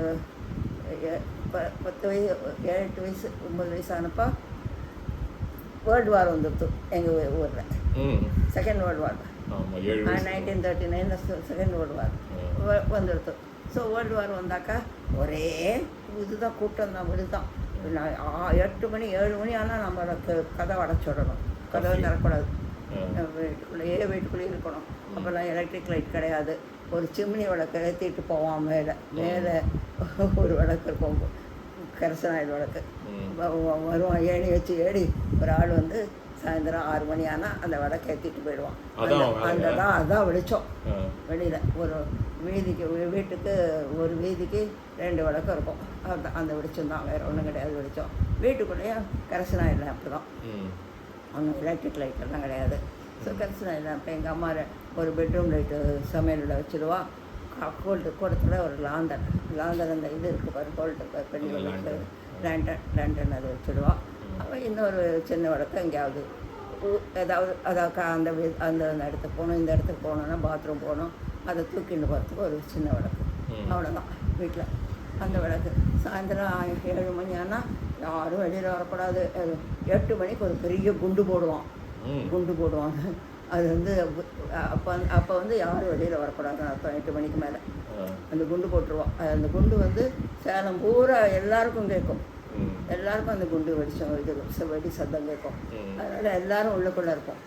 [SPEAKER 2] 10 வயசு 7 வயசு 9 வயசு ஆனப்போ வேர்ல்டு வார் வந்துடுத்து எங்கள் ஊரில். Second world war 1939 second world war வந்துடுத்து. ஸோ வேர்ல்டு வார் வந்தாக்கா ஒரே இதுதான், கூட்டம் தான், இதுதான். 8 மணி 7 மணி ஆனால் நம்ம கதவை அடைச்சிடணும், கதவை தரக்கூடாது, வீட்டுக்குள்ளேயே இருக்கணும். அப்போல்லாம் எலக்ட்ரிக் லைட் கிடையாது. ஒரு சிம்னி விளக்கு ஏற்றிட்டு போவான். மேலே ஒரு விளக்கு இருக்கும், கரசனாயில் விளக்கு வருவான். ஏணி வச்சு ஒரு ஆள் வந்து சாயந்தரம் 6 மணி ஆனால் அந்த விளக்கு ஏற்றிட்டு போயிடுவான். அதான் வெளிச்சம். வெளியில் ஒரு வீதிக்கு வீட்டுக்கு ஒரு வீதிக்கு 2 விளக்கு இருக்கும். அந்த வெளிச்சம் தான், வேறு ஒன்றும் கிடையாது வெளிச்சம். வீட்டுக்குள்ளேயும் கரசனாயில் அப்படி தான், ஒன்றும் எலக்ட்ரிக் லைட்டெல்லாம் கிடையாது. ஸோ கரசனாயில் இப்போ எங்கள் அம்மா ஒரு பெட்ரூம் லைட்டு சமையலில் வச்சுருவா. கூடத்தில் ஒரு லாந்தர் அந்த இது இருக்குது பாரு, கோல்டு பெரிய லேண்டன் அது வச்சுடுவா. அவள் இன்னொரு சின்ன விளக்கு எங்கேயாவது அதாவது அந்த இடத்துக்கு போகணும், இந்த இடத்துக்கு போகணுன்னா பாத்ரூம் போகணும், அதை தூக்கிட்டு போகிறதுக்கு ஒரு சின்ன விளக்கு. அவ்வளோதான் வீட்டில் அந்த விளக்கு. சாயந்தரம் 7 மணி ஆனால் யாரும் வெளியில் வரக்கூடாது. 8 மணிக்கு ஒரு பெரிய குண்டு போடுவாங்க. அது வந்து அப்போ வந்து யாரும் வெளியில் வரக்கூடாதுன்னு அர்த்தம். 8 மணிக்கு மேலே அந்த குண்டு போட்டுருவோம். அந்த குண்டு வந்து சேலம் பூரா எல்லாருக்கும் கேட்கும். எல்லாருக்கும் அந்த குண்டு வெடி சத்தம் கேட்கும். அதனால் எல்லோரும் உள்ளுக்குள்ளே இருப்போம்,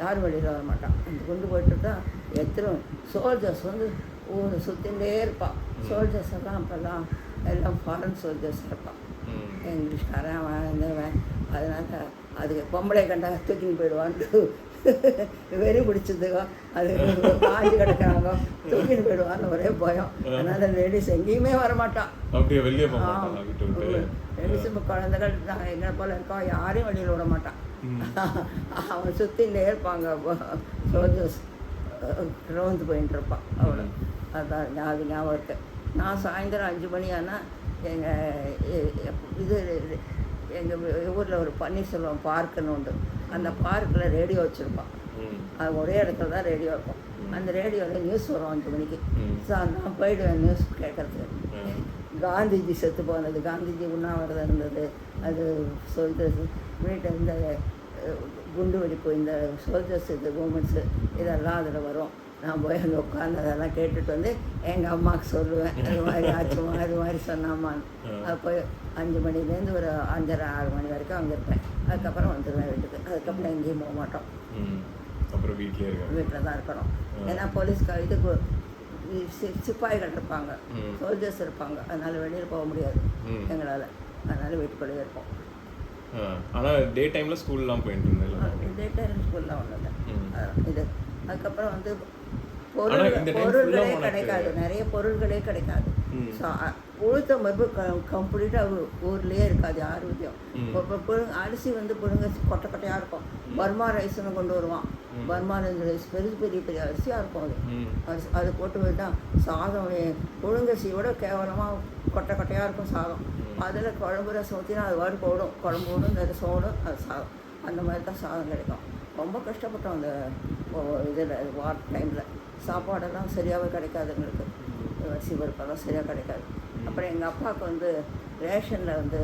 [SPEAKER 2] யாரும் வெளியில் வர மாட்டான். அந்த குண்டு போட்டு தான் எத்தனை சோல்ஜர்ஸ் வந்து ஊர் சுற்றிகிட்டே இருப்பான். சோல்ஜர்ஸ் எல்லாம் அப்போல்லாம் எல்லாம் ஃபாரின் சோல்ஜர்ஸ் இருப்பான், இங்கிலீஷ்காரன் வாழ்ந்தவன். அதனால் அதுக்கு பொம்பளை கண்டா தூக்கின்னு போயிடுவான்ட்டு வெறி பிடிச்சதுக்கோ அது காஞ்சி கிடக்கிறாங்க தூக்கின்னு போயிடுவான்னு ஒரே பயம். அதனால் லேடிஸ் எங்கேயுமே வரமாட்டான். லேடிஸ் இப்போ குழந்தைகள் நாங்கள் எங்களை போல் இருக்கோம், யாரையும் வெளியில் விட மாட்டான். அவன் சுற்றிகிட்டே இருப்பாங்க சோல்ஜர்ஸ், ரோந்து போயின்ட்டு இருப்பான். அவ்வளோ அதுதான் அது ஞாபகம் இருக்குது. நான் சாயந்தரம் 5 மணி ஆனால் எங்கள் ஊரில் ஒரு பன்னீர்செல்வம் பார்க்குன்னு உண்டு. அந்த பார்க்கில் ரேடியோ வச்சுருப்பான். அது ஒரே இடத்துல தான் ரேடியோ இருக்கும். அந்த ரேடியோவில் நியூஸ் வரும் 5 மணிக்கு. ஸோ நான் போயிடுவேன் நியூஸ் கேட்குறதுக்கு. காந்திஜி செத்து போனது, காந்திஜி உண்ணாவிரதம் இருந்தது, அது சோல்ஜர்ஸ் வீட்டை இந்த குண்டு வெடிப்பு, இந்த சோல்ஜர்ஸ் இது மூமெண்ட்ஸு இதெல்லாம் அதில் வரும். நான் போய் அங்கே உட்காந்து அதெல்லாம் கேட்டுட்டு வந்து எங்கள் அம்மாவுக்கு சொல்லுவேன், அது மாதிரி ஆச்சுமா அது மாதிரி சொன்னாமான்னு. அது போய் 5 மணிலேருந்து ஒரு 5:30 6 மணி வரைக்கும் அங்கே இருப்பேன். அதுக்கப்புறம் வந்துடுவேன் வீட்டுக்கு. அதுக்கப்புறம் எங்கேயும் போக மாட்டோம்,
[SPEAKER 1] அப்புறம் வீட்டில்
[SPEAKER 2] தான் இருக்கணும். ஏன்னா போலீஸ்க்கு இதுக்கு சிப்பாய்கள் இருப்பாங்க, சோல்ஜர்ஸ் இருப்பாங்க. அதனால் வெளியில் போக முடியாது எங்களால். அதனால் வீட்டுக்குள்ளேயே இருப்போம்.
[SPEAKER 1] ஆனால் டே டைமில் ஸ்கூல்லாம் போயிட்டு இருந்தேன்.
[SPEAKER 2] டே டைம் ஸ்கூல்லாம் ஒன்று இல்லை. இது அதுக்கப்புறம் வந்து பொருள்களே கிடைக்காது, நிறைய பொருள்களே கிடைக்காது. உளுத்தம் பருப்பு கம்ப்ளீட்டாக ஊர்லேயே இருக்காது யார் வீட்லையும். அரிசி வந்து புழுங்க கொட்டையாக இருக்கும். பர்மா ரைஸ்னு கொண்டு வருவான். பர்மா ரைஸ் பெரிய பெரிய அரிசியாக இருக்கும். அது போட்டு விட்டால் சாதம் புழுங்கரிசியோட கேவலமாக கொட்டையாக இருக்கும் சாதம். அதில் குழம்பு ரசம் ஊற்றினா அது வாடு போடும், குழம்பு ஓடும், இந்த ரசம் ஓடும், அது சாதம். அந்த மாதிரி தான் சாதம் கிடைக்கும். ரொம்ப கஷ்டப்பட்டோம் அந்த இதில் வார் டைமில். சாப்பாடெல்லாம் சரியாகவே கிடைக்காது எங்களுக்கு, அரிசி பருப்பெல்லாம் சரியாக கிடைக்காது. அப்புறம் எங்கள் அப்பாவுக்கு வந்து ரேஷனில் வந்து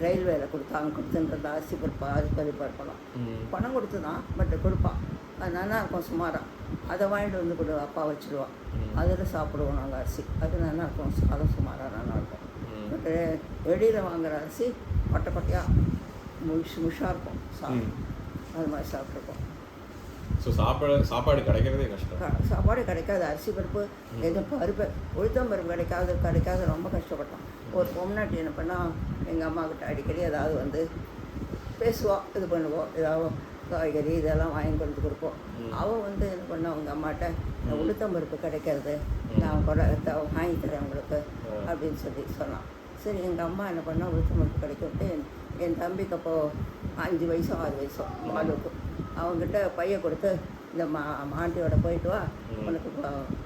[SPEAKER 2] ரயில்வேல கொடுத்தாங்க கொடுத்துன்றது அரிசி பருப்பு பருப்பெல்லாம் பணம் கொடுத்து தான் பட் கொடுப்பான். அது நல்லா இருக்கும் சுமாராக. அதை வாங்கிட்டு வந்து கொடு அப்பா வச்சுடுவான். அதில் சாப்பிடுவோம் நாங்கள் அரிசி. அது நல்லா இருக்கும், சாதம் சுமாராக நல்லாயிருக்கும். பட் வெளியில் வாங்குகிற அரிசி கொட்டை கொட்டையாக முஷாக இருக்கும் சாதம். அது மாதிரி சாப்பிட்ருக்கோம்.
[SPEAKER 1] ஸோ சாப்பாடு கிடைக்கிறதே கஷ்டம்.
[SPEAKER 2] சாப்பாடு கிடைக்காது. அரிசி பருப்பு எதுவும் பருப்பு உளுத்தம் பருப்பு கிடைக்காது ரொம்ப கஷ்டப்பட்டோம். ஒரு பொம்னாட்டி என்ன பண்ணால் எங்கள் அம்மா கிட்ட அடிக்கடி ஏதாவது வந்து பேசுவோம், இது பண்ணுவோம், ஏதாவது காய்கறி இதெல்லாம் வாங்கி கொண்டு கொடுப்போம். அவள் வந்து என்ன பண்ணா அவங்க அம்மாட்ட உளுத்தம் பருப்பு கிடைக்கிறது நான் கூட வாங்கி தரேன் உங்களுக்கு அப்படின்னு சொன்னான். சரி எங்கள் அம்மா என்ன பண்ணால் உளுத்தம் பருப்பு கிடைக்கிட்டு என் தம்பிக்கு அப்போது 5 வயசோ 6 வயசோ மாலுக்கு அவங்ககிட்ட பைய கொடுத்து இந்த ஆண்டியோட போயிட்டு வா, உனக்கு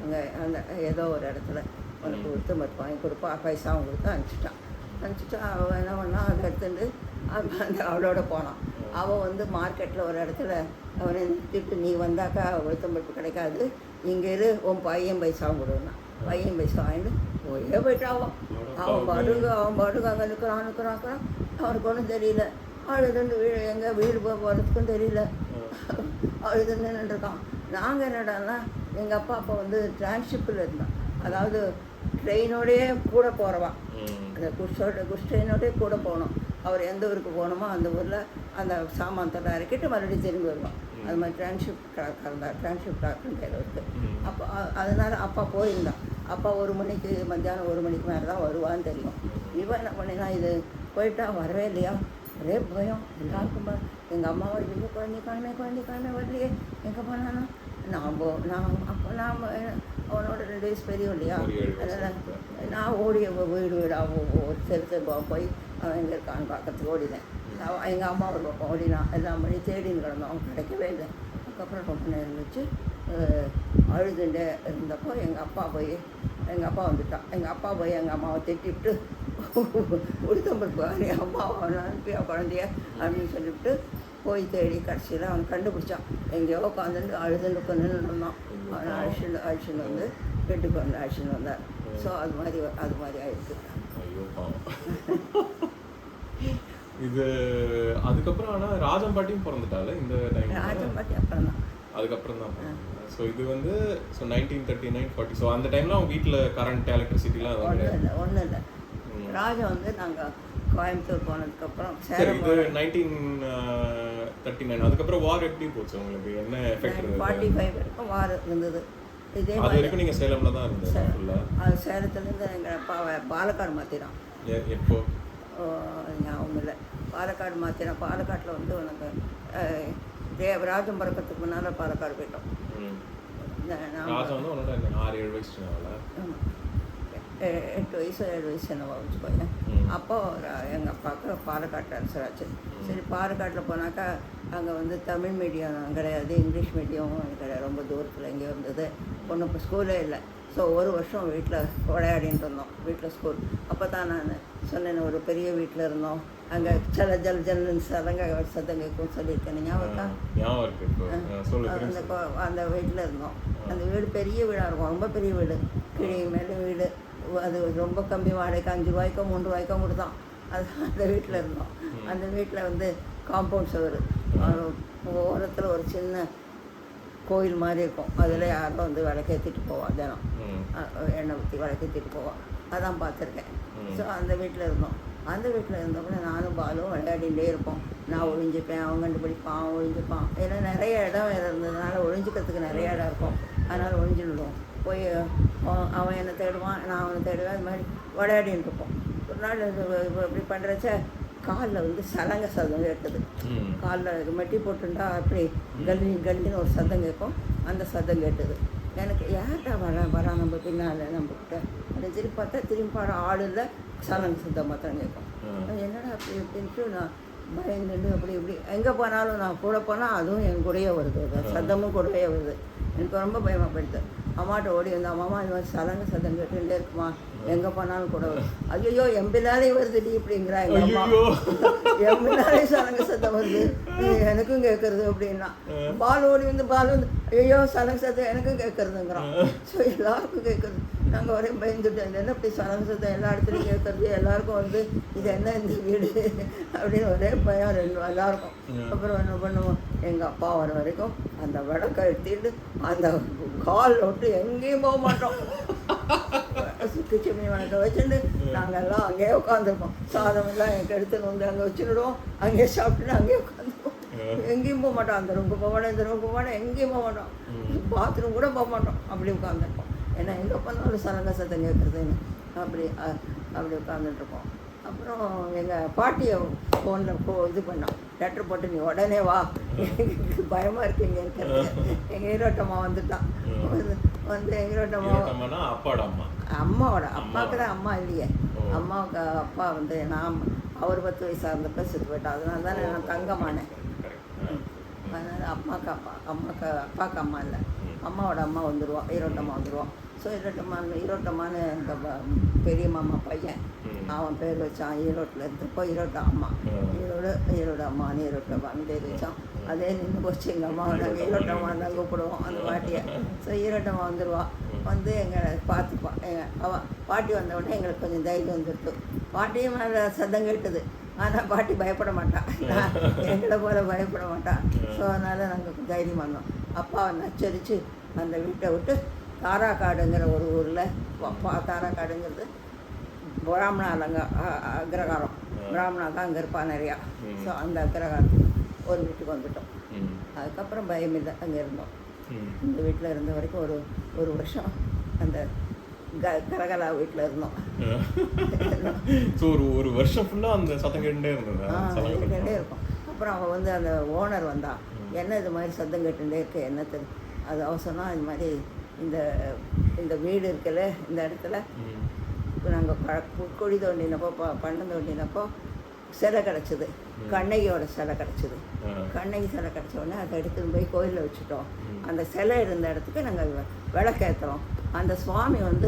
[SPEAKER 2] அங்கே அந்த ஏதோ ஒரு இடத்துல உனக்கு உளுத்தம் பருப்பு வாங்கி கொடுப்பா, பைசாவும் கொடுத்து அனுப்பிச்சிட்டா அவள் என்ன பண்ணா அதை எடுத்துட்டு அந்த அவளோட போனான். அவள் வந்து மார்க்கெட்டில் ஒரு இடத்துல அவனை நிறுத்திட்டு நீ வந்தாக்கா உளுத்தம் பருப்பு கிடைக்காது, இங்கே இரு உன் பையன் பைசாவும் கொடுந்தான். பையன் பைசா வாங்கிட்டு போயிட்டாவோ. அவன் பாட்டுக்கு அங்கே நிற்கிறான். அவனுக்கு ஒன்றும் தெரியல. அழுதுண்டு எங்கே வீடு போகிறதுக்கும் தெரியல. அழுதுன்னு நின்றுருக்கான். நாங்கள் என்னடான்னா எங்கள் அப்பா வந்து டிரான்ஸ்ஷிப்பில் இருந்தான். அதாவது ட்ரெயினோடையே கூட போகிறவான். அந்த குஷ் ட்ரெயினோடய கூட போகணும். அவர் எந்த ஊருக்கு போகணுமோ அந்த ஊரில் அந்த சாமான்தெல்லாம் இறக்கிட்டு மறுபடியும் திரும்பி வருவான். அது மாதிரி டிரான்ஸ்ஷிப் ட்ராக்குன்னு பேர் இருக்குது. அப்போ அதனால் அப்பா போயிருந்தான். அப்பா 1 மணிக்கு மத்தியானம் 1 மணிக்கு மேலே தான் வருவான்னு தெரியும். இவன் என்ன பண்ணினா இது போயிட்டா வரவே இல்லையா, ஒரே பயம் எல்லாருக்கும். எங்கள் அம்மாவை இல்லை குழந்தை வரலையே எங்கே போனானா நான் அவனோட 2 வயசு பெரியும் இல்லையா, அதனால் நான் வீடாக ஒரு தெரு போய் அவன் எங்கே இருக்கான்னு பார்க்கறதுக்கு ஓடினேன். எங்கள் அம்மா ஒரு பக்கம் ஓடினான். எல்லாம் பண்ணி தேடின்னு கிடந்தோம், அவன் கிடைக்கவே இல்லை. அதுக்கப்புறம் ரொம்ப நேரம் வச்சு அழுதுண்டே இருந்தப்போ எங்கள் அப்பா வந்துட்டான். எங்கள் அப்பா போய் எங்கள் அம்மாவை திட்டிவிட்டு உளுத்தம்பருப்பு நீ அம்மாவை அனுப்பியா குழந்தைய அப்படின்னு சொல்லிவிட்டு போய் தேடி கடைசியில் அவன் கண்டுபிடிச்சான். எங்கேயோ உட்காந்துட்டு அழுதுன்னு நின்றுருந்தான். அவனை அழிச்சுன்னு வந்து வீட்டுக்கு வந்து அழிச்சுன்னு வந்தார். ஸோ அது மாதிரி ஆயிடுச்சு.
[SPEAKER 1] இது அதுக்கப்புறம் ஆனால் ராஜம்பாட்டியும் பிறந்துட்டால இந்த டைம்.
[SPEAKER 2] ராஜம்பாட்டி அப்புறம் தான்
[SPEAKER 1] அதுக்கப்புறம் தான். ஸோ இது வந்து 1939-40. ஸோ அந்த டைமில் அவங்க வீட்டில் கரண்ட் எலக்ட்ரிசிட்டிலாம்
[SPEAKER 2] ஒன்றும் இல்லை. ராஜா வந்து நாங்கள் கோயம்புத்தூர் போனதுக்கப்புறம்
[SPEAKER 1] இது 1939. அதுக்கப்புறம் வார் எப்படி போச்சு உங்களுக்கு, என்ன எஃபெக்ட் இருந்தது?
[SPEAKER 2] 45 வரைக்கும் வார் இருந்தது. இதே
[SPEAKER 1] அது வரைக்கும் நீங்கள் சேலமில் தான் இருந்தது.
[SPEAKER 2] அது சேலத்துலேருந்து எங்கள் பாலக்காடு மாற்றிடான்.
[SPEAKER 1] எப்போ
[SPEAKER 2] ஞாபகம் இல்லை. பாலக்காடு மாற்றினான். பாலக்காட்டில் வந்து உனக்கு ராஜம் பிறக்கிறதுக்கு முன்னால் பாலக்காடு போயிட்டோம்.
[SPEAKER 1] ராஜா வந்து உன்னோட 6-7 வயசு.
[SPEAKER 2] ஆமாம், 8 வயசு 7 வயசு என்னவா வச்சுக்கோங்க. அப்போது எங்கள் அப்பாவுக்கு பாலக்காடு ட்ரான்ஸ்ஃபர் ஆச்சு. சரி பாலக்காட்டில் போனாக்கா அங்கே வந்து தமிழ் மீடியம் கிடையாது, இங்கிலீஷ் மீடியம் கிடையாது, ரொம்ப தூரத்தில் எங்கேயோ இருந்தது. ஒன்றும் இப்போ ஸ்கூலே இல்லை. ஸோ 1 வருஷம் வீட்டில் விளையாடிட்டு இருந்தோம். வீட்டில் ஸ்கூல் அப்போ தான் நான் சொன்னேன், ஒரு பெரிய வீட்டில் இருந்தோம். அங்கே ஜல்னு சதங்க கேட்கும் சொல்லியிருக்கேன், ஞாபகம். அந்த வீட்டில் இருந்தோம். அந்த வீடு பெரிய வீடாக இருக்கும், ரொம்ப பெரிய வீடு, கீழே மேலே வீடு. அது ரொம்ப கம்மி வாடகைக்கு 5 ரூபாய்க்கோ 3 ரூபாய்க்கோ கொடுத்தான். அது அந்த வீட்டில் இருந்தோம். அந்த வீட்டில் வந்து காம்பவுண்ட் சுவர், ஓரத்தில் ஒரு சின்ன கோயில் மாதிரி இருக்கும். அதில் யாரும் வந்து விளக்கேற்றிட்டு போவான், தினம் எண்ணெய் ஊற்றி விளக்கேற்றிட்டு போவான். அதான் பார்த்துருக்கேன். ஸோ அந்த வீட்டில் இருந்தோம். அந்த வீட்டில் இருந்தப்போ நானும் பாலும் விளையாடிகிட்டே இருப்போம். நான் ஒழிஞ்சிப்பேன், அவன் கண்டுபிடிப்பான், அவன் ஒழிஞ்சிப்பான். ஏன்னா நிறைய இடம் இருந்ததுனால ஒழிஞ்சிக்கிறதுக்கு நிறைய இடம் இருக்கும். அதனால் ஒழிஞ்சிடுவோம். போய் அவன் என்னை தேடுவான், நான் அவனை தேடுவேன். அது மாதிரி விளையாடின்னு இருப்போம். ஒரு நாள் இப்படி பண்ணுறச்ச காலில் வந்து சலங்க சத்தம் கேட்டது. காலில் மெட்டி போட்டுட்டா அப்படி கல்லின்னு ஒரு சத்தம் கேட்கும். அந்த சத்தம் கேட்டது. எனக்கு யார்கிட்ட வரான் நம்ம பின்னால் நம்மக்கிட்ட அப்படின்னு திரும்பி பார்த்தா திரும்பி ஆள் இல்லை, சலங்க சத்தம் மாத்திரம் கேட்கும். என்னடா அப்படி அப்படின்ட்டு நான் பயந்துட்டு அப்படி இப்படி எங்கே போனாலும் நான் கூட போனால் அதுவும் என் கூடயே வருது, சத்தமும் கூடவே வருது. எனக்கு ரொம்ப பயமாக போயிடுது. அம்மாட்ட ஓடி வந்து அம்மா இது மாதிரி சலங்க சத்தம் கேட்டுகிட்டே இருக்குமா, எங்கே போனாலும் கூட வரும். ஐயோ எம்பினாலே வருதுடி இப்படிங்கிறா எங்கள் அம்மா. எம்பினாலே சலங்க சத்தம் வருது, எனக்கும் கேட்குறது அப்படின்னா. பால் ஓடி வந்து ஐயோ சலங்க சத்தம் எனக்கும் கேட்குறதுங்கிறான். ஸோ எல்லாருக்கும் கேட்குறது. நாங்கள் ஒரே பயந்துட்டோம். இது என்ன இப்படி சலங்க சத்தம் எல்லா இடத்துலையும் கேட்கறது, எல்லாருக்கும் வந்து இது என்ன இந்த வீடு அப்படின்னு ஒரே பயம் எல்லாருக்கும். அப்புறம் என்ன பண்ணுவோம், எங்கள் அப்பா வர வரைக்கும் அந்த விளக்கை எடுத்துட்டு அந்த கால் விட்டு எங்கேயும் போக மாட்டோம். கிச்சமி வணக்கம் வச்சுட்டு நாங்கள் எல்லாம் அங்கேயே உட்காந்துருப்போம். சாதம் எல்லாம் எனக்கு எடுத்துன்னு வந்து அங்கே வச்சுடுவோம். அங்கேயே சாப்பிட்டுட்டு அங்கேயே உட்காந்துருப்போம். எங்கேயும் போக மாட்டோம். அந்த ரூமுக்கு போக மாட்டோம், இந்த ரூமுக்கு போக மாட்டோம், எங்கேயும் போக மாட்டோம். பாத்ரூம் கூட போக மாட்டோம். அப்படி உட்காந்துருப்போம். ஏன்னா எங்கே பண்ணாலும் சலங்க சத்தம் கேட்குறதுன்னு அப்படி உட்காந்துட்ருப்போம். அப்புறம் எங்கள் பாட்டியை ஃபோனில் இது பண்ணோம், லெட்டர் போட்டு நீ உடனே வா, எனக்கு பயமாக இருக்கு இங்கே இருக்கிறது. எங்கள் ஈரோட்டம்மா வந்துட்டான். வந்து ஈரோட்டம்மா அம்மாவோட அப்பாவுக்கு தான் அம்மா இல்லையே. அம்மாவுக்கு அப்பா வந்து நான் அவர் 10 வயசாக இருந்தப்போ செத்து போயிட்டா. அதனால தான் நான் தங்கமானேன். அதனால் அப்பாவுக்கு அம்மா இல்லை, அம்மாவோட அம்மா வந்துடுவான், ஈரோட்டம்மா வந்துடுவான். ஸோ ஈரோட்டம்மான்னு இந்த பெரிய மாமா பையன் அவன் பேர் வச்சான். ஈரோட்டில் இருந்தப்போ ஈரோட்டு அம்மா, ஈரோடு அம்மான்னு ஈரோட்டம்மான்னு பேர் வச்சான். அதே நின்று போச்சு. எங்கள் அம்மாவை நாங்கள் ஈரோட்டம்மா தான் கூப்பிடுவோம் அந்த பாட்டியை. ஸோ ஈரோட்டம்மா வந்துடுவான். வந்து எங்களை பார்த்துப்பான். அவன் பாட்டி வந்தவுடனே எங்களுக்கு கொஞ்சம் தைரியம் வந்துடுது. பாட்டியும் மேலே சத்தம் கேட்டுது, ஆனால் பாட்டி பயப்பட மாட்டான், எங்களை போல பயப்பட மாட்டான். ஸோ அதனால் நாங்கள் தைரியம் வந்தோம். அப்பாவை நச்சரித்து அந்த வீட்டை விட்டு தாராக்காடுங்கிற ஒரு ஊரில், தாராக்காடுங்கிறது பிராமணா அக்ரகாரம், பிராமணா தான் அங்கே இருப்பா நிறையா. ஸோ அந்த அக்ரகாரத்துக்கு ஒரு வீட்டுக்கு வந்துட்டோம். அதுக்கப்புறம் பயமில்லை, அங்கே இருந்தோம். இந்த வீட்டில் இருந்த வரைக்கும் ஒரு வருஷம் அந்த கரகலா வீட்டில் இருந்தோம்.
[SPEAKER 1] ஒரு வருஷம் ஃபுல்லாக அந்த சத்தம் கேட்டுட்டே
[SPEAKER 2] இருக்கும். அப்புறம் அவள் வந்து அந்த ஓனர் வந்தா, என்ன இது மாதிரி சத்தம் கேட்டுட்டே இருக்கு என்ன தெரியும். அது அவ சொன்னால் இது மாதிரி இந்த வீடு இருக்குல்ல, இந்த இடத்துல இப்போ நாங்கள் குழி தோண்டினப்போ பண்ணம் தோண்டினப்போ சிலை கிடச்சிது, கண்ணகியோட சிலை கிடச்சிது. கண்ணகி சிலை கிடச்ச உடனே அதை எடுத்துன்னு போய் கோயிலில் வச்சுட்டோம். அந்த சிலை இருந்த இடத்துக்கு நாங்கள் விளக்கேற்றுறோம். அந்த சுவாமி வந்து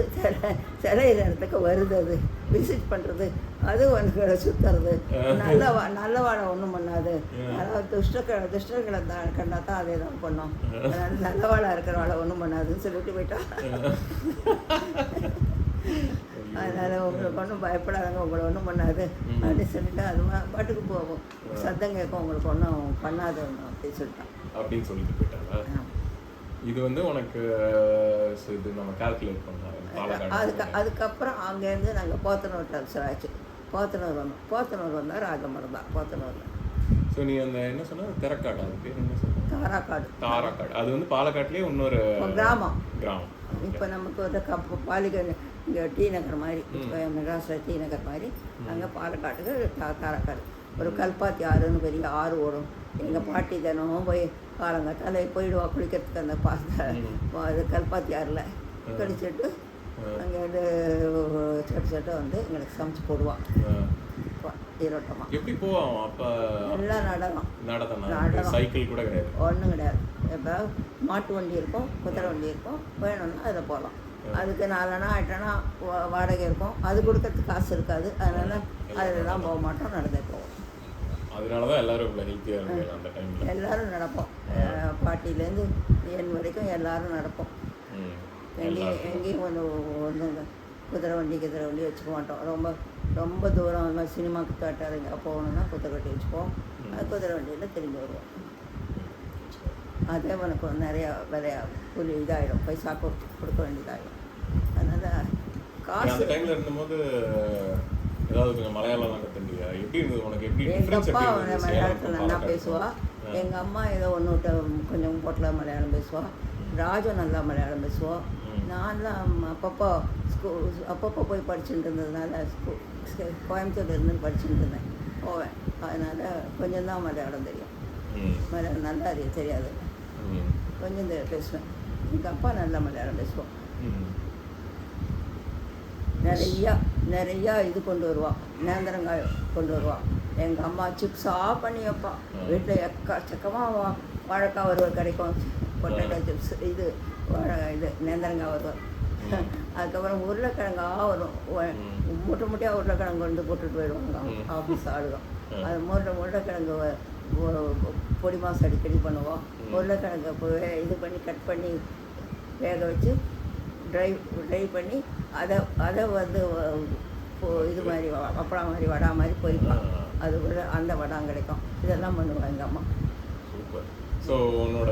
[SPEAKER 2] சிலையிற இடத்துக்கு வருது, அது விசிட் பண்ணுறது, அது ஒன்று சுற்றுறது. நல்லவாழை ஒன்றும் பண்ணாது. அதாவது துஷ்டர்களை கண்டா தான் அதே தான் பண்ணோம். நல்லவாழை இருக்கிறவாழை ஒன்றும் பண்ணாதுன்னு சொல்லிட்டு போயிட்டா. அதனால் உங்களுக்கு ஒன்றும் பயப்படாதங்க, உங்களை ஒன்றும் பண்ணாது அப்படின்னு சொல்லிட்டு அது பாட்டுக்கு போகும். சத்தம் கேட்கும், உங்களுக்கு ஒன்றும் பண்ணாது ஒன்றும் அப்படின்னு
[SPEAKER 1] சொல்லிட்டு போயிட்டாங்க. இது வந்து உனக்கு இது நம்ம கால்குலேட் பண்ணலாம்.
[SPEAKER 2] அதுக்கப்புறம் அங்கேருந்து நாங்கள் போத்தனூர் ட்ரான்ஸ்ஃபர் ஆச்சு. போத்தனூர் வந்தால் ராஜமரம் தான் போத்தனூரில்.
[SPEAKER 1] ஸோ நீ அந்த என்ன சொன்ன திறக்காடு, அது பேர் என்ன சொன்ன? தாராக்காடு. அது வந்து பாலக்காட்லேயே இன்னொரு கிராமம்.
[SPEAKER 2] இப்போ நமக்கு ஒரு பாலிகன் இங்கே டி நகர் மாதிரி, மெட்ராஸில் டி நகர் மாதிரி, அங்கே பாலக்காட்டுக்கு தாராக்காடு. ஒரு கல்பாத்தி ஆறுன்னு பெரிய ஆறு ஓடும். எங்கள் பாட்டி தினமும் போய் காலங்காட்டால் போயிடுவா குளிக்கிறதுக்கு. அந்த அது கல்பாத்தி ஆறில் கழிச்சிட்டு அங்கேருந்து சட்டு வந்து எங்களுக்கு சமைச்சு போடுவான். ஈரோட்டமா
[SPEAKER 1] எப்படி போவோம் அப்போ?
[SPEAKER 2] எல்லாம் நடனம்
[SPEAKER 1] சைக்கிள் கூட கிடையாது,
[SPEAKER 2] ஒன்றும் கிடையாது. இப்போ மாட்டு வண்டி இருக்கும், குதிரை வண்டி இருக்கும், வேணும்னா அதில் போகலாம். அதுக்கு 4 அணா 8 அணா வாடகை இருக்கும். அது கொடுக்கறதுக்கு காசு இருக்காது. அதனால் அதிலலாம் போக மாட்டோம், நடந்தே போவோம்.
[SPEAKER 1] அதனால தான் எல்லோரும் ஹெல்த்தியாக இருக்காங்க அந்த டைமில்.
[SPEAKER 2] எல்லோரும் நடப்போம், பாட்டிலேருந்து என் வரைக்கும் எல்லோரும் நடப்போம். எங்கேயும் ஒன்று குதிரை வண்டி வச்சுக்க மாட்டோம். ரொம்ப தூரம் அந்த மாதிரி சினிமாக்கு தேட்டர் எங்கே போகணுன்னா குதிரை வண்டி வச்சுப்போம். அது குதிரை வண்டியில் திரும்பி வருவோம். அதே உனக்கு நிறையா கூலி இதாகிடும், பைசா கொடுக்க வேண்டியதாகிடும். அதனால் காசு
[SPEAKER 1] டைமில் இருந்தபோது ஏதாவது மலையாளம் கற்றுண்டியா? எப்படி இருந்தது உனக்கு?
[SPEAKER 2] எங்கள் அப்பா மலையாளத்தில் நல்லா பேசுவா. எங்கள் அம்மா ஏதோ ஒன்று விட்ட கொஞ்சம் போட்டில் மலையாளம் பேசுவாள். ராஜும் நல்லா மலையாளம் பேசுவோம். நான்லாம் அப்பப்போ போய் படிச்சுட்டு இருந்ததுனால கோயம்புத்தூர் இருந்து படிச்சுட்டு இருந்தேன், போவேன். அதனால் கொஞ்சம் தான் மலையாளம் தெரியும். மலையாளம் நல்லா தெரியாது, கொஞ்சம் பேசுவேன். எங்கள் அப்பா நல்லா மலையாளம் பேசுவோம். நிறையா இது கொண்டு வருவான், நேந்திரங்காய் கொண்டு வருவான். எங்கள் அம்மா சிப்ஸாக பண்ணி வைப்பான். வீட்டில் எக்கச்சக்கமாக வாழைக்காய் வறுவல் கிடைக்கும், பொட்டேட்டோ சிப்ஸ், இது நேந்திரங்காய் வறுவல். அதுக்கப்புறம் உருளைக்கிழங்காக வரும், மூட்டையாக உருளைக்கிழங்கு வந்து போட்டுட்டு போயிடுவாங்க ஆஃபீஸ் ஆளுதான். அது உருளைக்கிழங்கு பொடி மாசம் அடிக்கடி பண்ணுவோம். உருளைக்கிழங்கு இது பண்ணி கட் பண்ணி வேக வச்சு ட்ரை பண்ணி அதை வந்து இது மாதிரி அப்பளம் மாதிரி வடை மாதிரி பொரிப்பான். அது கூட அந்த வடம் கிடைக்கும். இதெல்லாம் பண்ணுவாங்க எங்கள் அம்மா.
[SPEAKER 1] சூப்பர். ஸோ உன்னோட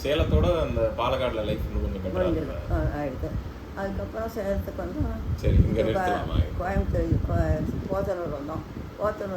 [SPEAKER 1] சேலத்தோட அந்த பாலக்காடுல லைஃப் இன்னும் கொஞ்சம் பெட்டராக
[SPEAKER 2] ஆயிடுது. அதுக்கப்புறம் சேலத்துக்கு வந்தோம்.
[SPEAKER 1] சரி, இங்கே நிறுத்தலாமா?
[SPEAKER 2] கோயம்புத்தூர் போத்தனூர் வந்தோம். போத்தனூர்